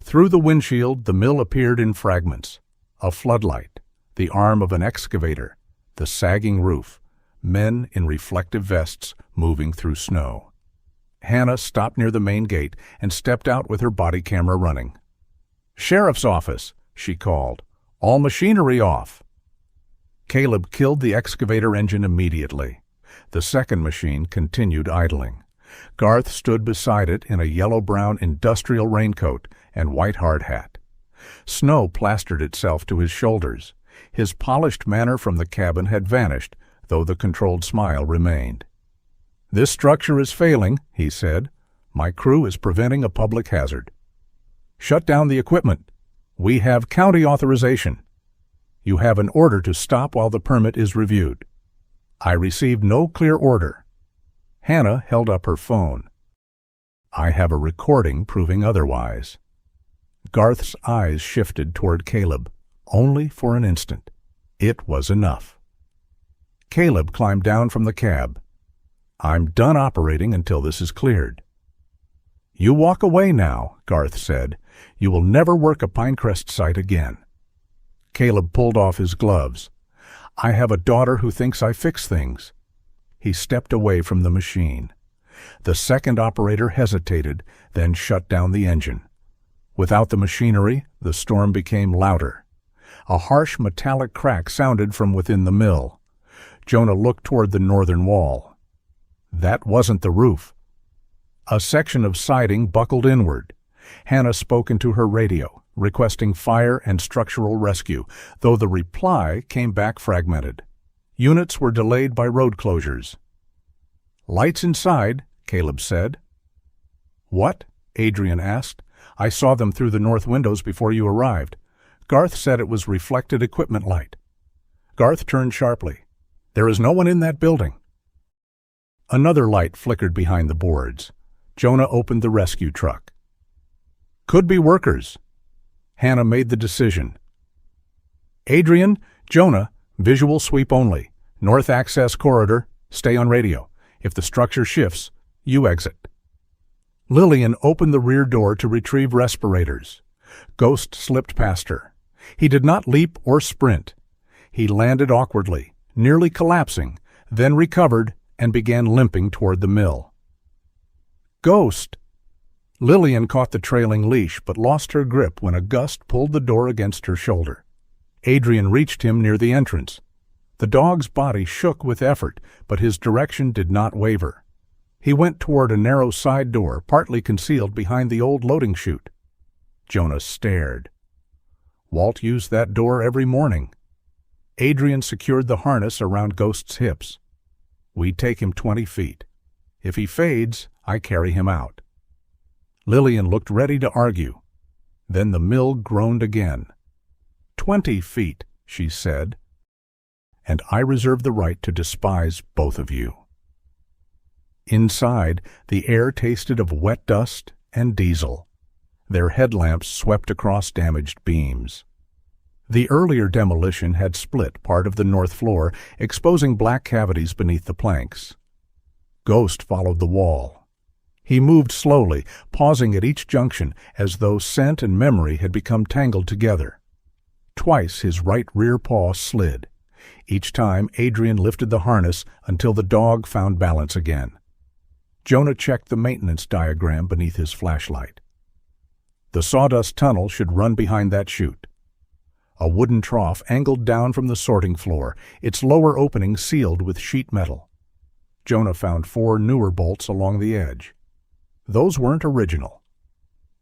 [SPEAKER 1] Through the windshield, the mill appeared in fragments. A floodlight, the arm of an excavator, the sagging roof, men in reflective vests moving through snow. Hannah stopped near the main gate and stepped out with her body camera running. "Sheriff's office," she called. "All machinery off." Caleb killed the excavator engine immediately. The second machine continued idling. Garth stood beside it in a yellow-brown industrial raincoat and white hard hat. Snow plastered itself to his shoulders. His polished manner from the cabin had vanished, though the controlled smile remained. "This structure is failing," he said. "My crew is preventing a public hazard. Shut down the equipment. We have county authorization. You have an order to stop while the permit is reviewed." "I received no clear order." Hannah held up her phone. "I have a recording proving otherwise." Garth's eyes shifted toward Caleb, only for an instant. It was enough. Caleb climbed down from the cab. "I'm done operating until this is cleared." "You walk away now," Garth said. "You will never work a Pinecrest site again." Caleb pulled off his gloves. "I have a daughter who thinks I fix things." He stepped away from the machine. The second operator hesitated, then shut down the engine. Without the machinery, the storm became louder. A harsh metallic crack sounded from within the mill. Jonah looked toward the northern wall. That wasn't the roof. A section of siding buckled inward. Hannah spoke into her radio, requesting fire and structural rescue, though the reply came back fragmented. Units were delayed by road closures. "Lights inside," Caleb said. "What?" Adrian asked. "I saw them through the north windows before you arrived. Garth said it was reflected equipment light." Garth turned sharply. "There is no one in that building." Another light flickered behind the boards. Jonah opened the rescue truck. "Could be workers." Hannah made the decision. "Adrian, Jonah, visual sweep only. North access corridor, stay on radio. If the structure shifts, you exit." Lillian opened the rear door to retrieve respirators. Ghost slipped past her. He did not leap or sprint. He landed awkwardly, nearly collapsing, then recovered and began limping toward the mill. "Ghost!" Lillian caught the trailing leash but lost her grip when a gust pulled the door against her shoulder. Adrian reached him near the entrance. The dog's body shook with effort, but his direction did not waver. He went toward a narrow side door, partly concealed behind the old loading chute. Jonah stared. Walt used that door every morning. Adrian secured the harness around Ghost's hips. "We take him 20 feet. If he fades, I carry him out." Lillian looked ready to argue. Then the mill groaned again. 20 feet, she said. "And I reserve the right to despise both of you." Inside, the air tasted of wet dust and diesel. Their headlamps swept across damaged beams. The earlier demolition had split part of the north floor, exposing black cavities beneath the planks. Ghost followed the wall. He moved slowly, pausing at each junction as though scent and memory had become tangled together. Twice his right rear paw slid. Each time, Adrian lifted the harness until the dog found balance again. Jonah checked the maintenance diagram beneath his flashlight. The sawdust tunnel should run behind that chute. A wooden trough angled down from the sorting floor, its lower opening sealed with sheet metal. Jonah found 4 newer bolts along the edge. Those weren't original.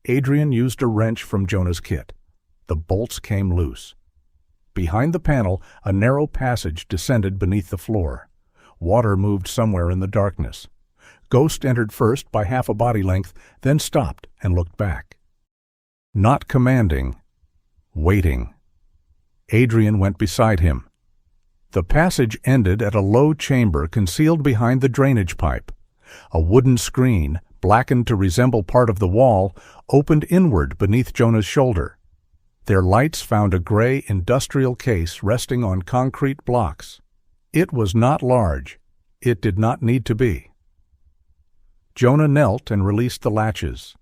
[SPEAKER 1] Adrian used a wrench from Jonah's kit. The bolts came loose. Behind the panel, a narrow passage descended beneath the floor. Water moved somewhere in the darkness. Ghost entered first by half a body length, then stopped and looked back. Not commanding, waiting. Adrian went beside him. The passage ended at a low chamber concealed behind the drainage pipe. A wooden screen, blackened to resemble part of the wall, opened inward beneath Jonah's shoulder. Their lights found a gray industrial case resting on concrete blocks. It was not large. It did not need to be. Jonah knelt and released the latches.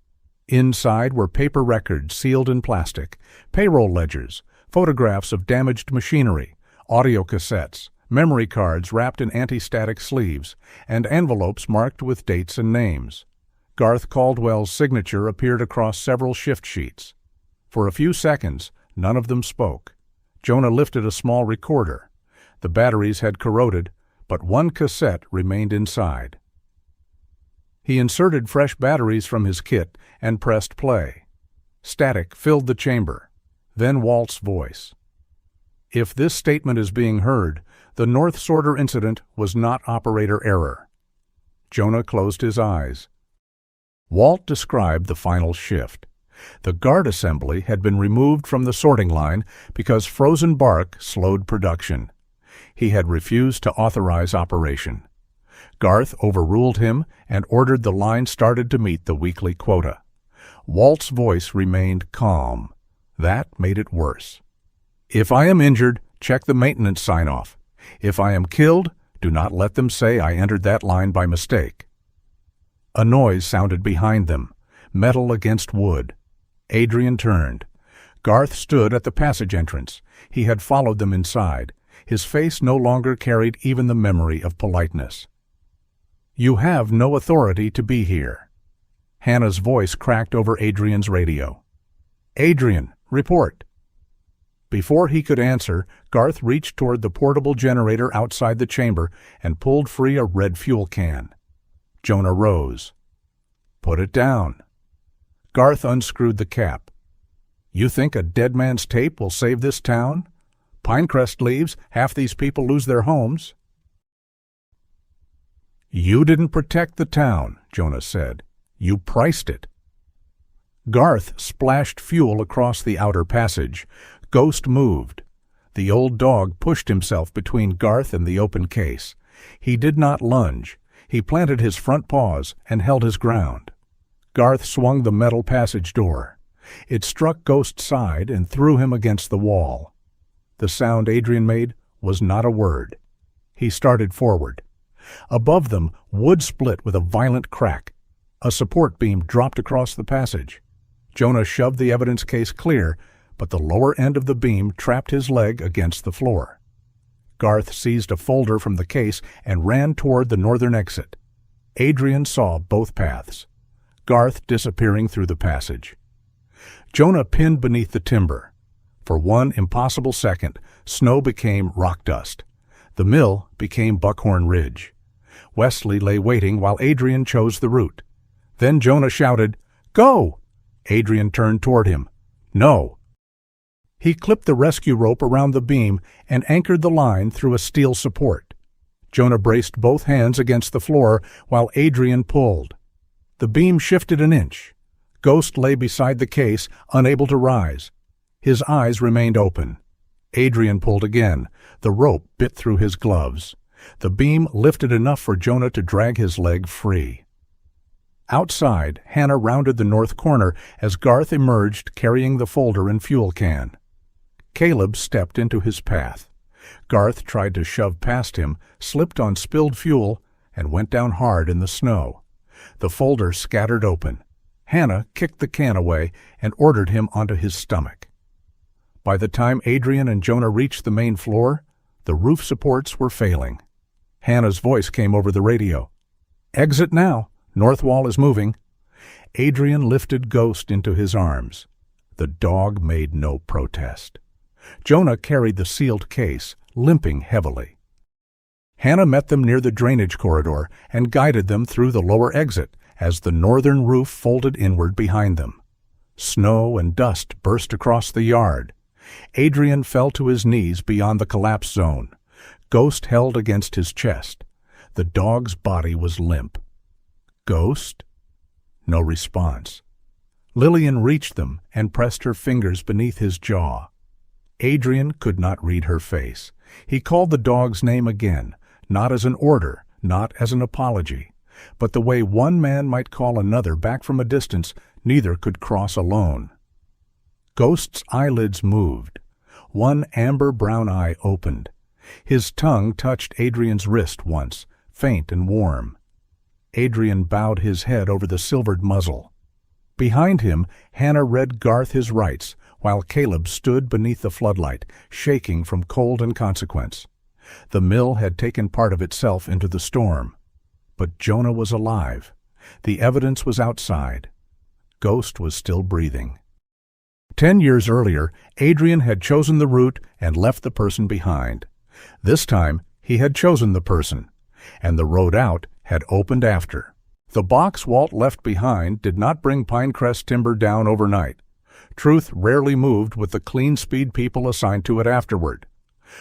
[SPEAKER 1] Inside were paper records sealed in plastic, payroll ledgers, photographs of damaged machinery, audio cassettes, memory cards wrapped in anti-static sleeves, and envelopes marked with dates and names. Garth Caldwell's signature appeared across several shift sheets. For a few seconds, none of them spoke. Jonah lifted a small recorder. The batteries had corroded, but one cassette remained inside. He inserted fresh batteries from his kit and pressed play. Static filled the chamber. Then Walt's voice. If this statement is being heard, the North Sorter incident was not operator error. Jonah closed his eyes. Walt described the final shift. The guard assembly had been removed from the sorting line because frozen bark slowed production. He had refused to authorize operation. Garth overruled him and ordered the line started to meet the weekly quota. Walt's voice remained calm. That made it worse. If I am injured, check the maintenance sign-off. If I am killed, do not let them say I entered that line by mistake. A noise sounded behind them, metal against wood. Adrian turned. Garth stood at the passage entrance. He had followed them inside. His face no longer carried even the memory of politeness. You have no authority to be here. Hannah's voice cracked over Adrian's radio. Adrian, report. Before he could answer, Garth reached toward the portable generator outside the chamber and pulled free a red fuel can. Jonah rose. Put it down. Garth unscrewed the cap. You think a dead man's tape will save this town? Pinecrest leaves, half these people lose their homes. You didn't protect the town, Jonah said. You priced it. Garth splashed fuel across the outer passage. Ghost moved. The old dog pushed himself between Garth and the open case. He did not lunge. He planted his front paws and held his ground. Garth swung the metal passage door. It struck Ghost's side and threw him against the wall. The sound Adrian made was not a word. He started forward. Above them, wood split with a violent crack. A support beam dropped across the passage. Jonah shoved the evidence case clear, but the lower end of the beam trapped his leg against the floor. Garth seized a folder from the case and ran toward the northern exit. Adrian saw both paths. Garth disappearing through the passage. Jonah pinned beneath the timber. For one impossible second, snow became rock dust. The mill became Buckhorn Ridge. Wesley lay waiting while Adrian chose the route. Then Jonah shouted, "Go!" Adrian turned toward him. "No." He clipped the rescue rope around the beam and anchored the line through a steel support. Jonah braced both hands against the floor while Adrian pulled. The beam shifted an inch. Ghost lay beside the case, unable to rise. His eyes remained open. Adrian pulled again. The rope bit through his gloves. The beam lifted enough for Jonah to drag his leg free. Outside, Hannah rounded the north corner as Garth emerged carrying the folder and fuel can. Caleb stepped into his path. Garth tried to shove past him, slipped on spilled fuel, and went down hard in the snow. The folder scattered open. Hannah kicked the can away and ordered him onto his stomach. By the time Adrian and Jonah reached the main floor, The roof supports were failing. Hannah's voice came over the radio. "Exit now. North wall is moving." Adrian lifted Ghost into his arms. The dog made no protest. Jonah carried the sealed case, limping heavily. Hannah met them near the drainage corridor and guided them through the lower exit as the northern roof folded inward behind them. Snow and dust burst across the yard. Adrian fell to his knees beyond the collapse zone. Ghost held against his chest. The dog's body was limp. "Ghost?" No response. Lillian reached them and pressed her fingers beneath his jaw. Adrian could not read her face. He called the dog's name again, not as an order, not as an apology, but the way one man might call another back from a distance neither could cross alone. Ghost's eyelids moved. One amber-brown eye opened. His tongue touched Adrian's wrist once, faint and warm. Adrian bowed his head over the silvered muzzle. Behind him, Hannah read Garth his rights, while Caleb stood beneath the floodlight, shaking from cold and consequence. The mill had taken part of itself into the storm. But Jonah was alive. The evidence was outside. Ghost was still breathing. 10 years earlier, Adrian had chosen the route and left the person behind. This time, he had chosen the person, and the road out had opened after. The box Walt left behind did not bring Pinecrest timber down overnight. Truth rarely moved with the clean speed people assigned to it afterward.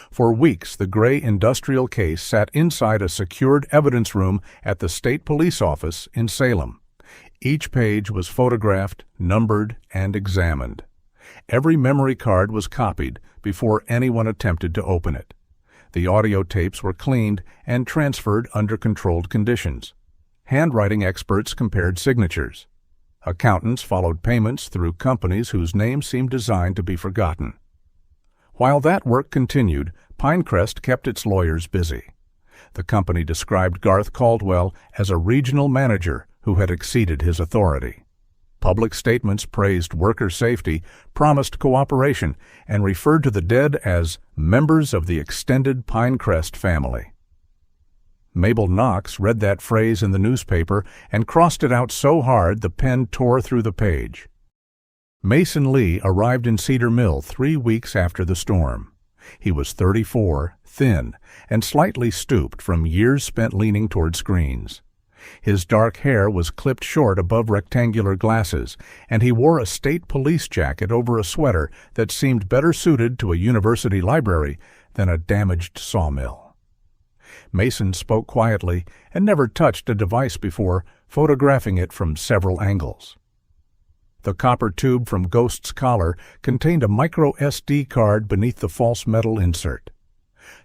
[SPEAKER 1] For weeks, the gray industrial case sat inside a secured evidence room at the state police office in Salem. Each page was photographed, numbered, and examined. Every memory card was copied before anyone attempted to open it. The audio tapes were cleaned and transferred under controlled conditions. Handwriting experts compared signatures. Accountants followed payments through companies whose names seemed designed to be forgotten. While that work continued, Pinecrest kept its lawyers busy. The company described Garth Caldwell as a regional manager who had exceeded his authority. Public statements praised worker safety, promised cooperation, and referred to the dead as members of the extended Pinecrest family. Mabel Knox read that phrase in the newspaper and crossed it out so hard the pen tore through the page. Mason Lee arrived in Cedar Mill 3 weeks after the storm. He was 34, thin, and slightly stooped from years spent leaning toward screens. His dark hair was clipped short above rectangular glasses, and he wore a state police jacket over a sweater that seemed better suited to a university library than a damaged sawmill. Mason spoke quietly and never touched a device before, photographing it from several angles. The copper tube from Ghost's collar contained a micro SD card beneath the false metal insert.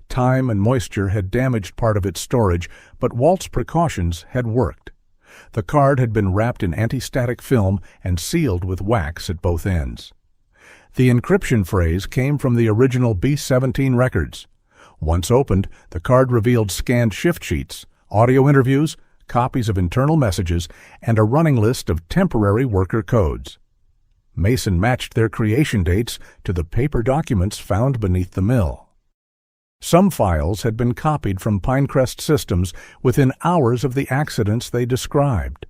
[SPEAKER 1] Time and moisture had damaged part of its storage, but Walt's precautions had worked. The card had been wrapped in anti-static film and sealed with wax at both ends. The encryption phrase came from the original B-17 records. Once opened, the card revealed scanned shift sheets, audio interviews, copies of internal messages, and a running list of temporary worker codes. Mason matched their creation dates to the paper documents found beneath the mill. Some files had been copied from Pinecrest systems within hours of the accidents they described.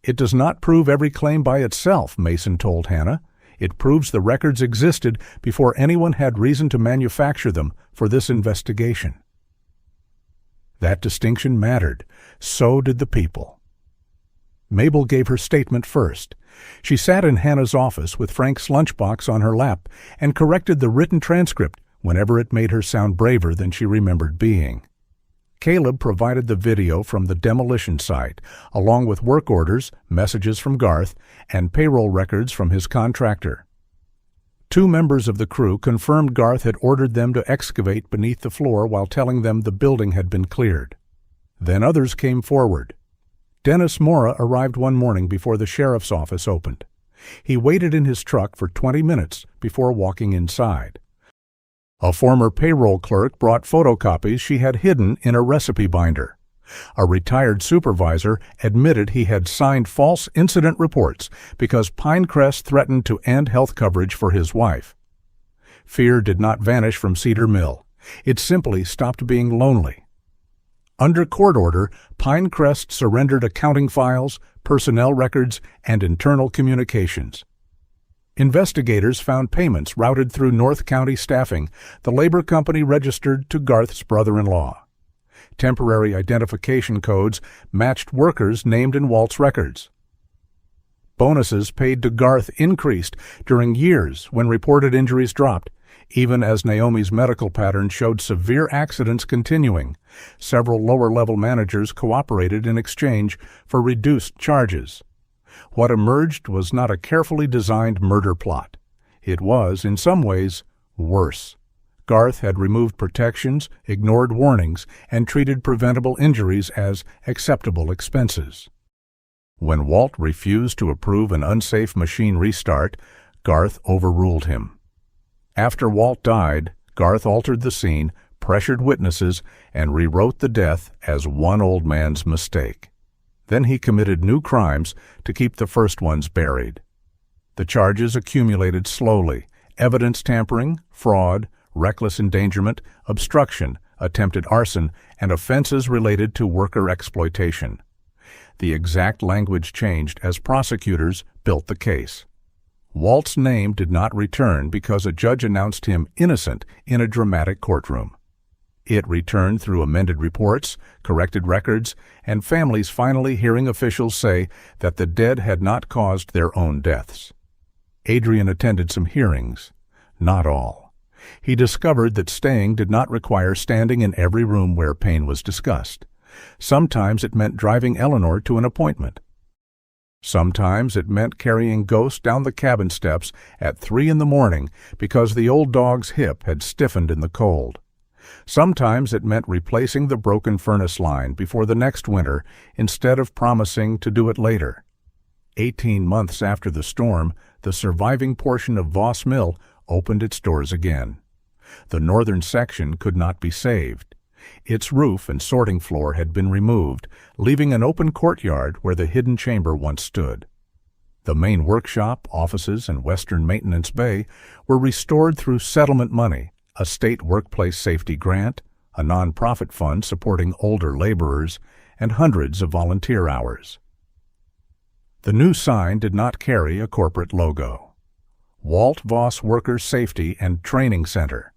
[SPEAKER 1] "It does not prove every claim by itself," Mason told Hannah. "It proves the records existed before anyone had reason to manufacture them for this investigation." That distinction mattered. So did the people. Mabel gave her statement first. She sat in Hannah's office with Frank's lunchbox on her lap and corrected the written transcript whenever it made her sound braver than she remembered being. Caleb provided the video from the demolition site, along with work orders, messages from Garth, and payroll records from his contractor. 2 members of the crew confirmed Garth had ordered them to excavate beneath the floor while telling them the building had been cleared. Then others came forward. Dennis Mora arrived one morning before the sheriff's office opened. He waited in his truck for 20 minutes before walking inside. A former payroll clerk brought photocopies she had hidden in a recipe binder. A retired supervisor admitted he had signed false incident reports because Pinecrest threatened to end health coverage for his wife. Fear did not vanish from Cedar Mill. It simply stopped being lonely. Under court order, Pinecrest surrendered accounting files, personnel records, and internal communications. Investigators found payments routed through North County Staffing, the labor company registered to Garth's brother-in-law. Temporary identification codes matched workers named in Walt's records. Bonuses paid to Garth increased during years when reported injuries dropped, even as Naomi's medical pattern showed severe accidents continuing. Several lower-level managers cooperated in exchange for reduced charges. What emerged was not a carefully designed murder plot. It was, in some ways, worse. Garth had removed protections, ignored warnings, and treated preventable injuries as acceptable expenses. When Walt refused to approve an unsafe machine restart, Garth overruled him. After Walt died, Garth altered the scene, pressured witnesses, and rewrote the death as one old man's mistake. Then he committed new crimes to keep the first ones buried. The charges accumulated slowly: evidence tampering, fraud, reckless endangerment, obstruction, attempted arson, and offenses related to worker exploitation. The exact language changed as prosecutors built the case. Walt's name did not return because a judge announced him innocent in a dramatic courtroom. It returned through amended reports, corrected records, and families finally hearing officials say that the dead had not caused their own deaths. Adrian attended some hearings. Not all. He discovered that staying did not require standing in every room where pain was discussed. Sometimes it meant driving Eleanor to an appointment. Sometimes it meant carrying Ghost down the cabin steps at 3 a.m. because the old dog's hip had stiffened in the cold. Sometimes it meant replacing the broken furnace line before the next winter instead of promising to do it later. 18 months after the storm, the surviving portion of Voss Mill opened its doors again. The northern section could not be saved. Its roof and sorting floor had been removed, leaving an open courtyard where the hidden chamber once stood. The main workshop, offices, and western maintenance bay were restored through settlement money, a state workplace safety grant, a non-profit fund supporting older laborers, and hundreds of volunteer hours. The new sign did not carry a corporate logo. Walt Voss Workers Safety and Training Center.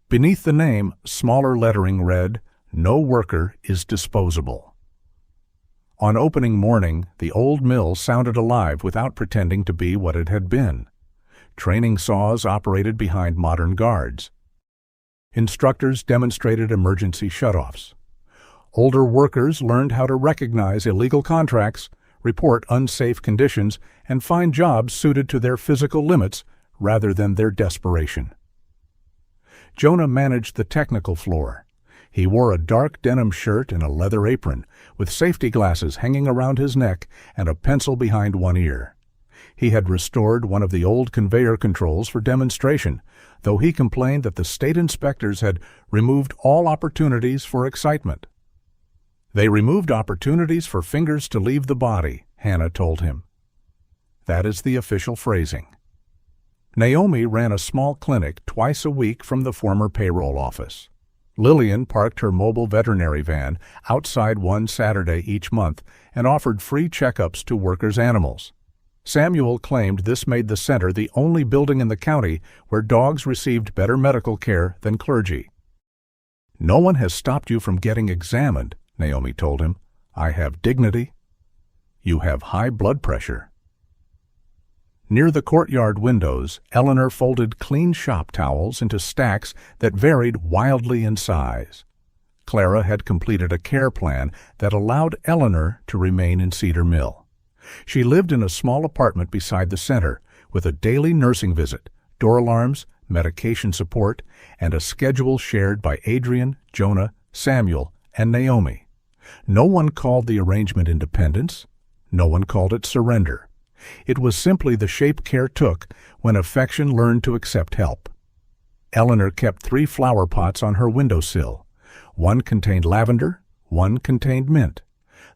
[SPEAKER 1] Beneath the name, smaller lettering read, "No worker is disposable." On opening morning, the old mill sounded alive without pretending to be what it had been. Training saws operated behind modern guards. Instructors demonstrated emergency shutoffs. Older workers learned how to recognize illegal contracts, report unsafe conditions, and find jobs suited to their physical limits rather than their desperation. Jonah managed the technical floor. He wore a dark denim shirt and a leather apron, with safety glasses hanging around his neck and a pencil behind one ear. He had restored one of the old conveyor controls for demonstration, though he complained that the state inspectors had removed all opportunities for excitement. "They removed opportunities for fingers to leave the body," Hannah told him. That is the official phrasing. Naomi ran a small clinic twice a week from the former payroll office. Lillian parked her mobile veterinary van outside one Saturday each month and offered free checkups to workers' animals. Samuel claimed this made the center the only building in the county where dogs received better medical care than clergy. "No one has stopped you from getting examined," Naomi told him. "I have dignity. You have high blood pressure." Near the courtyard windows, Eleanor folded clean shop towels into stacks that varied wildly in size. Clara had completed a care plan that allowed Eleanor to remain in Cedar Mill. She lived in a small apartment beside the center, with a daily nursing visit, door alarms, medication support, and a schedule shared by Adrian, Jonah, Samuel, and Naomi. No one called the arrangement independence. No one called it surrender. It was simply the shape care took when affection learned to accept help. Eleanor kept 3 flower pots on her windowsill. One contained lavender, one contained mint.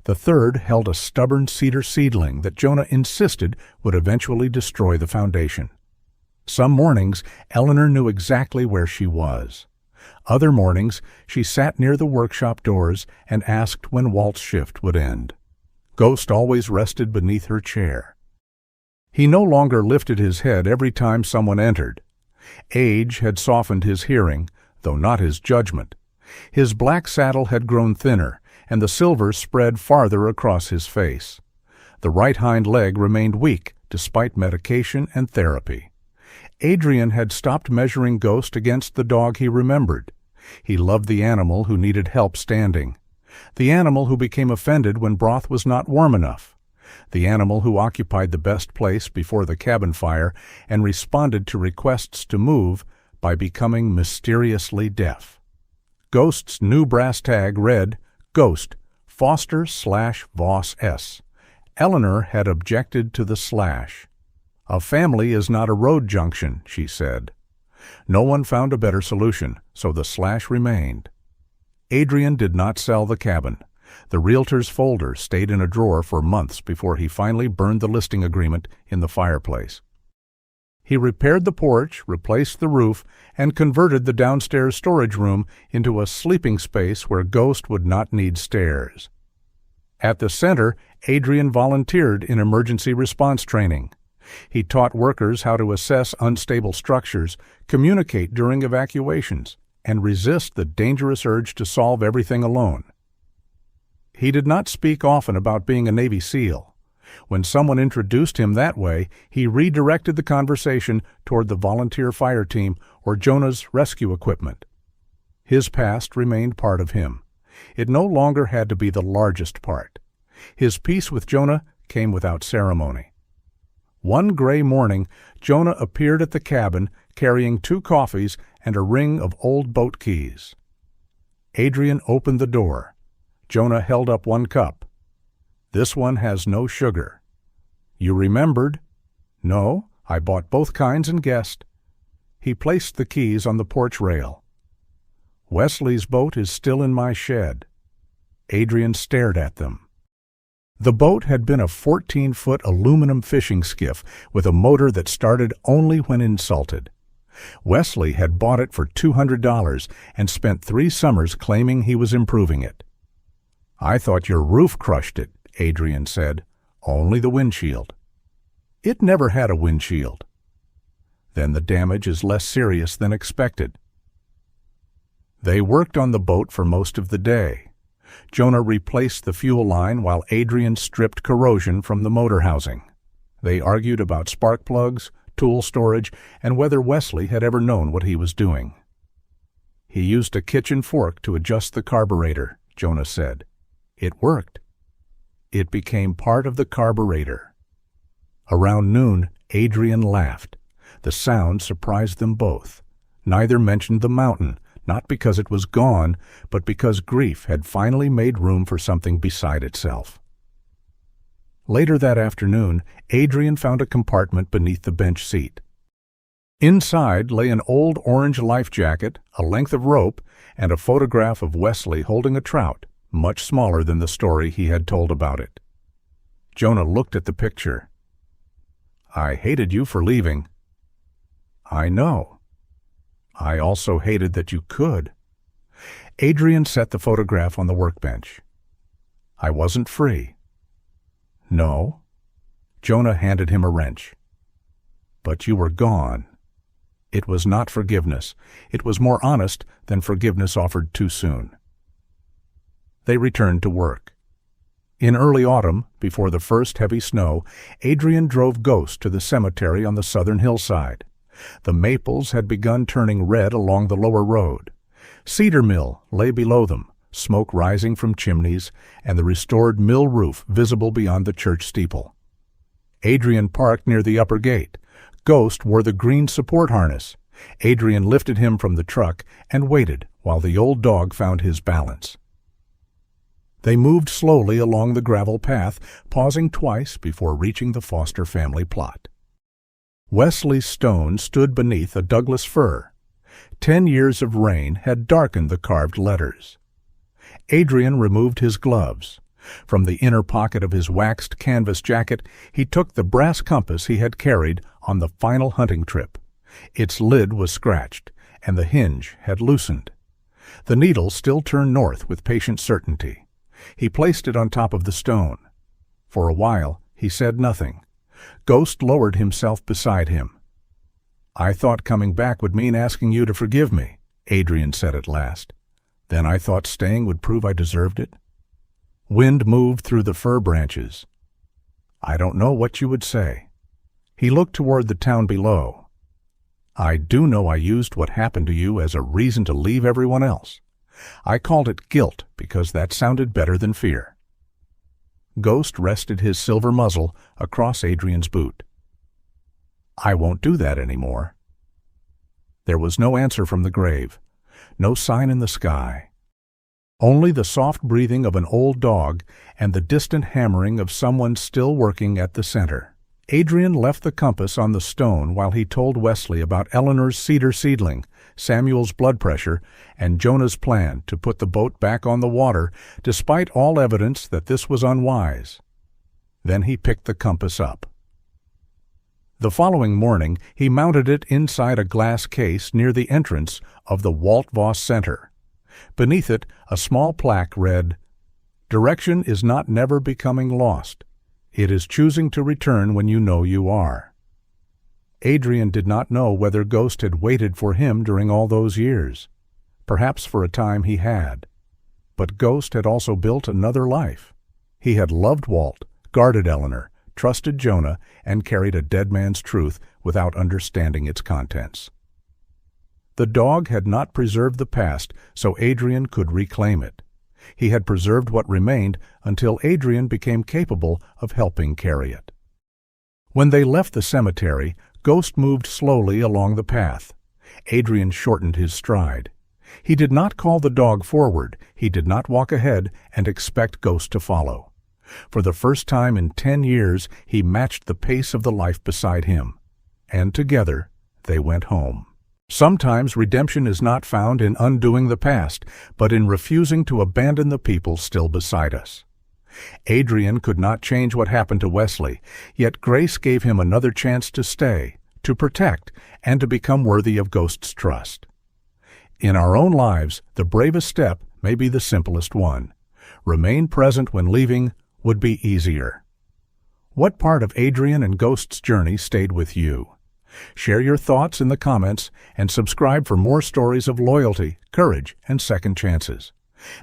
[SPEAKER 1] The third held a stubborn cedar seedling that Jonah insisted would eventually destroy the foundation. Some mornings, Eleanor knew exactly where she was. Other mornings, she sat near the workshop doors and asked when Walt's shift would end. Ghost always rested beneath her chair. He no longer lifted his head every time someone entered. Age had softened his hearing, though not his judgment. His black saddle had grown thinner, and the silver spread farther across his face. The right hind leg remained weak, despite medication and therapy. Adrian had stopped measuring Ghost against the dog he remembered. He loved the animal who needed help standing. The animal who became offended when broth was not warm enough. The animal who occupied the best place before the cabin fire and responded to requests to move by becoming mysteriously deaf. Ghost's new brass tag read, Ghost, Foster/Voss S. Eleanor had objected to the slash. A family is not a road junction, she said. No one found a better solution, so the slash remained. Adrian did not sell the cabin. The realtor's folder stayed in a drawer for months before he finally burned the listing agreement in the fireplace. He repaired the porch, replaced the roof, and converted the downstairs storage room into a sleeping space where Ghost would not need stairs. At the center, Adrian volunteered in emergency response training. He taught workers how to assess unstable structures, communicate during evacuations, and resist the dangerous urge to solve everything alone. He did not speak often about being a Navy SEAL. When someone introduced him that way, he redirected the conversation toward the volunteer fire team or Jonah's rescue equipment. His past remained part of him. It no longer had to be the largest part. His peace with Jonah came without ceremony. One gray morning, Jonah appeared at the cabin carrying 2 coffees and a ring of old boat keys. Adrian opened the door. Jonah held up 1 cup. This one has no sugar. You remembered? No, I bought both kinds and guessed. He placed the keys on the porch rail. Wesley's boat is still in my shed. Adrian stared at them. The boat had been a 14-foot aluminum fishing skiff with a motor that started only when insulted. Wesley had bought it for $200 and spent 3 summers claiming he was improving it. I thought your roof crushed it, Adrian said. Only the windshield. It never had a windshield. Then the damage is less serious than expected. They worked on the boat for most of the day. Jonah replaced the fuel line while Adrian stripped corrosion from the motor housing. They argued about spark plugs, tool storage, and whether Wesley had ever known what he was doing. He used a kitchen fork to adjust the carburetor, Jonah said. It worked. It became part of the carburetor. Around noon, Adrian laughed. The sound surprised them both. Neither mentioned the mountain, not because it was gone, but because grief had finally made room for something beside itself. Later that afternoon, Adrian found a compartment beneath the bench seat. Inside lay an old orange life jacket, a length of rope, and a photograph of Wesley holding a trout, much smaller than the story he had told about it. Jonah looked at the picture. I hated you for leaving. I know. I also hated that you could. Adrian set the photograph on the workbench. I wasn't free. No. Jonah handed him a wrench. But you were gone. It was not forgiveness. It was more honest than forgiveness offered too soon. They returned to work. In early autumn, before the first heavy snow, Adrian drove Ghost to the cemetery on the southern hillside. The maples had begun turning red along the lower road. Cedar Mill lay below them, smoke rising from chimneys, and the restored mill roof visible beyond the church steeple. Adrian parked near the upper gate. Ghost wore the green support harness. Adrian lifted him from the truck and waited while the old dog found his balance. They moved slowly along the gravel path, pausing twice before reaching the Foster family plot. Wesley's stone stood beneath a Douglas fir. 10 years of rain had darkened the carved letters. Adrian removed his gloves. From the inner pocket of his waxed canvas jacket, he took the brass compass he had carried on the final hunting trip. Its lid was scratched, and the hinge had loosened. The needle still turned north with patient certainty. He placed it on top of the stone. For a while, he said nothing. Ghost lowered himself beside him. "I thought coming back would mean asking you to forgive me," Adrian said at last. "Then I thought staying would prove I deserved it." Wind moved through the fir branches. "I don't know what you would say." He looked toward the town below. "I do know I used what happened to you as a reason to leave everyone else. I called it guilt because that sounded better than fear." Ghost rested his silver muzzle across Adrian's boot. "I won't do that anymore." There was no answer from the grave, no sign in the sky. Only the soft breathing of an old dog and the distant hammering of someone still working at the center. Adrian left the compass on the stone while he told Wesley about Eleanor's cedar seedling, Samuel's blood pressure, and Jonah's plan to put the boat back on the water, despite all evidence that this was unwise. Then he picked the compass up. The following morning, he mounted it inside a glass case near the entrance of the Walt Voss Center. Beneath it, a small plaque read, "Direction is not never becoming lost. It is choosing to return when you know you are." Adrian did not know whether Ghost had waited for him during all those years. Perhaps for a time he had. But Ghost had also built another life. He had loved Walt, guarded Eleanor, trusted Jonah, and carried a dead man's truth without understanding its contents. The dog had not preserved the past so Adrian could reclaim it. He had preserved what remained until Adrian became capable of helping carry it. When they left the cemetery, Ghost moved slowly along the path. Adrian shortened his stride. He did not call the dog forward. He did not walk ahead and expect Ghost to follow. For the first time in 10 years, he matched the pace of the life beside him. And together, they went home. Sometimes redemption is not found in undoing the past, but in refusing to abandon the people still beside us. Adrian could not change what happened to Wesley, yet grace gave him another chance to stay, to protect, and to become worthy of Ghost's trust. In our own lives, the bravest step may be the simplest one. Remain present when leaving would be easier. What part of Adrian and Ghost's journey stayed with you? Share your thoughts in the comments and subscribe for more stories of loyalty, courage, and second chances.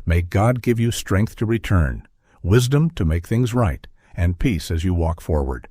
[SPEAKER 1] May God give you strength to return, wisdom to make things right, and peace as you walk forward.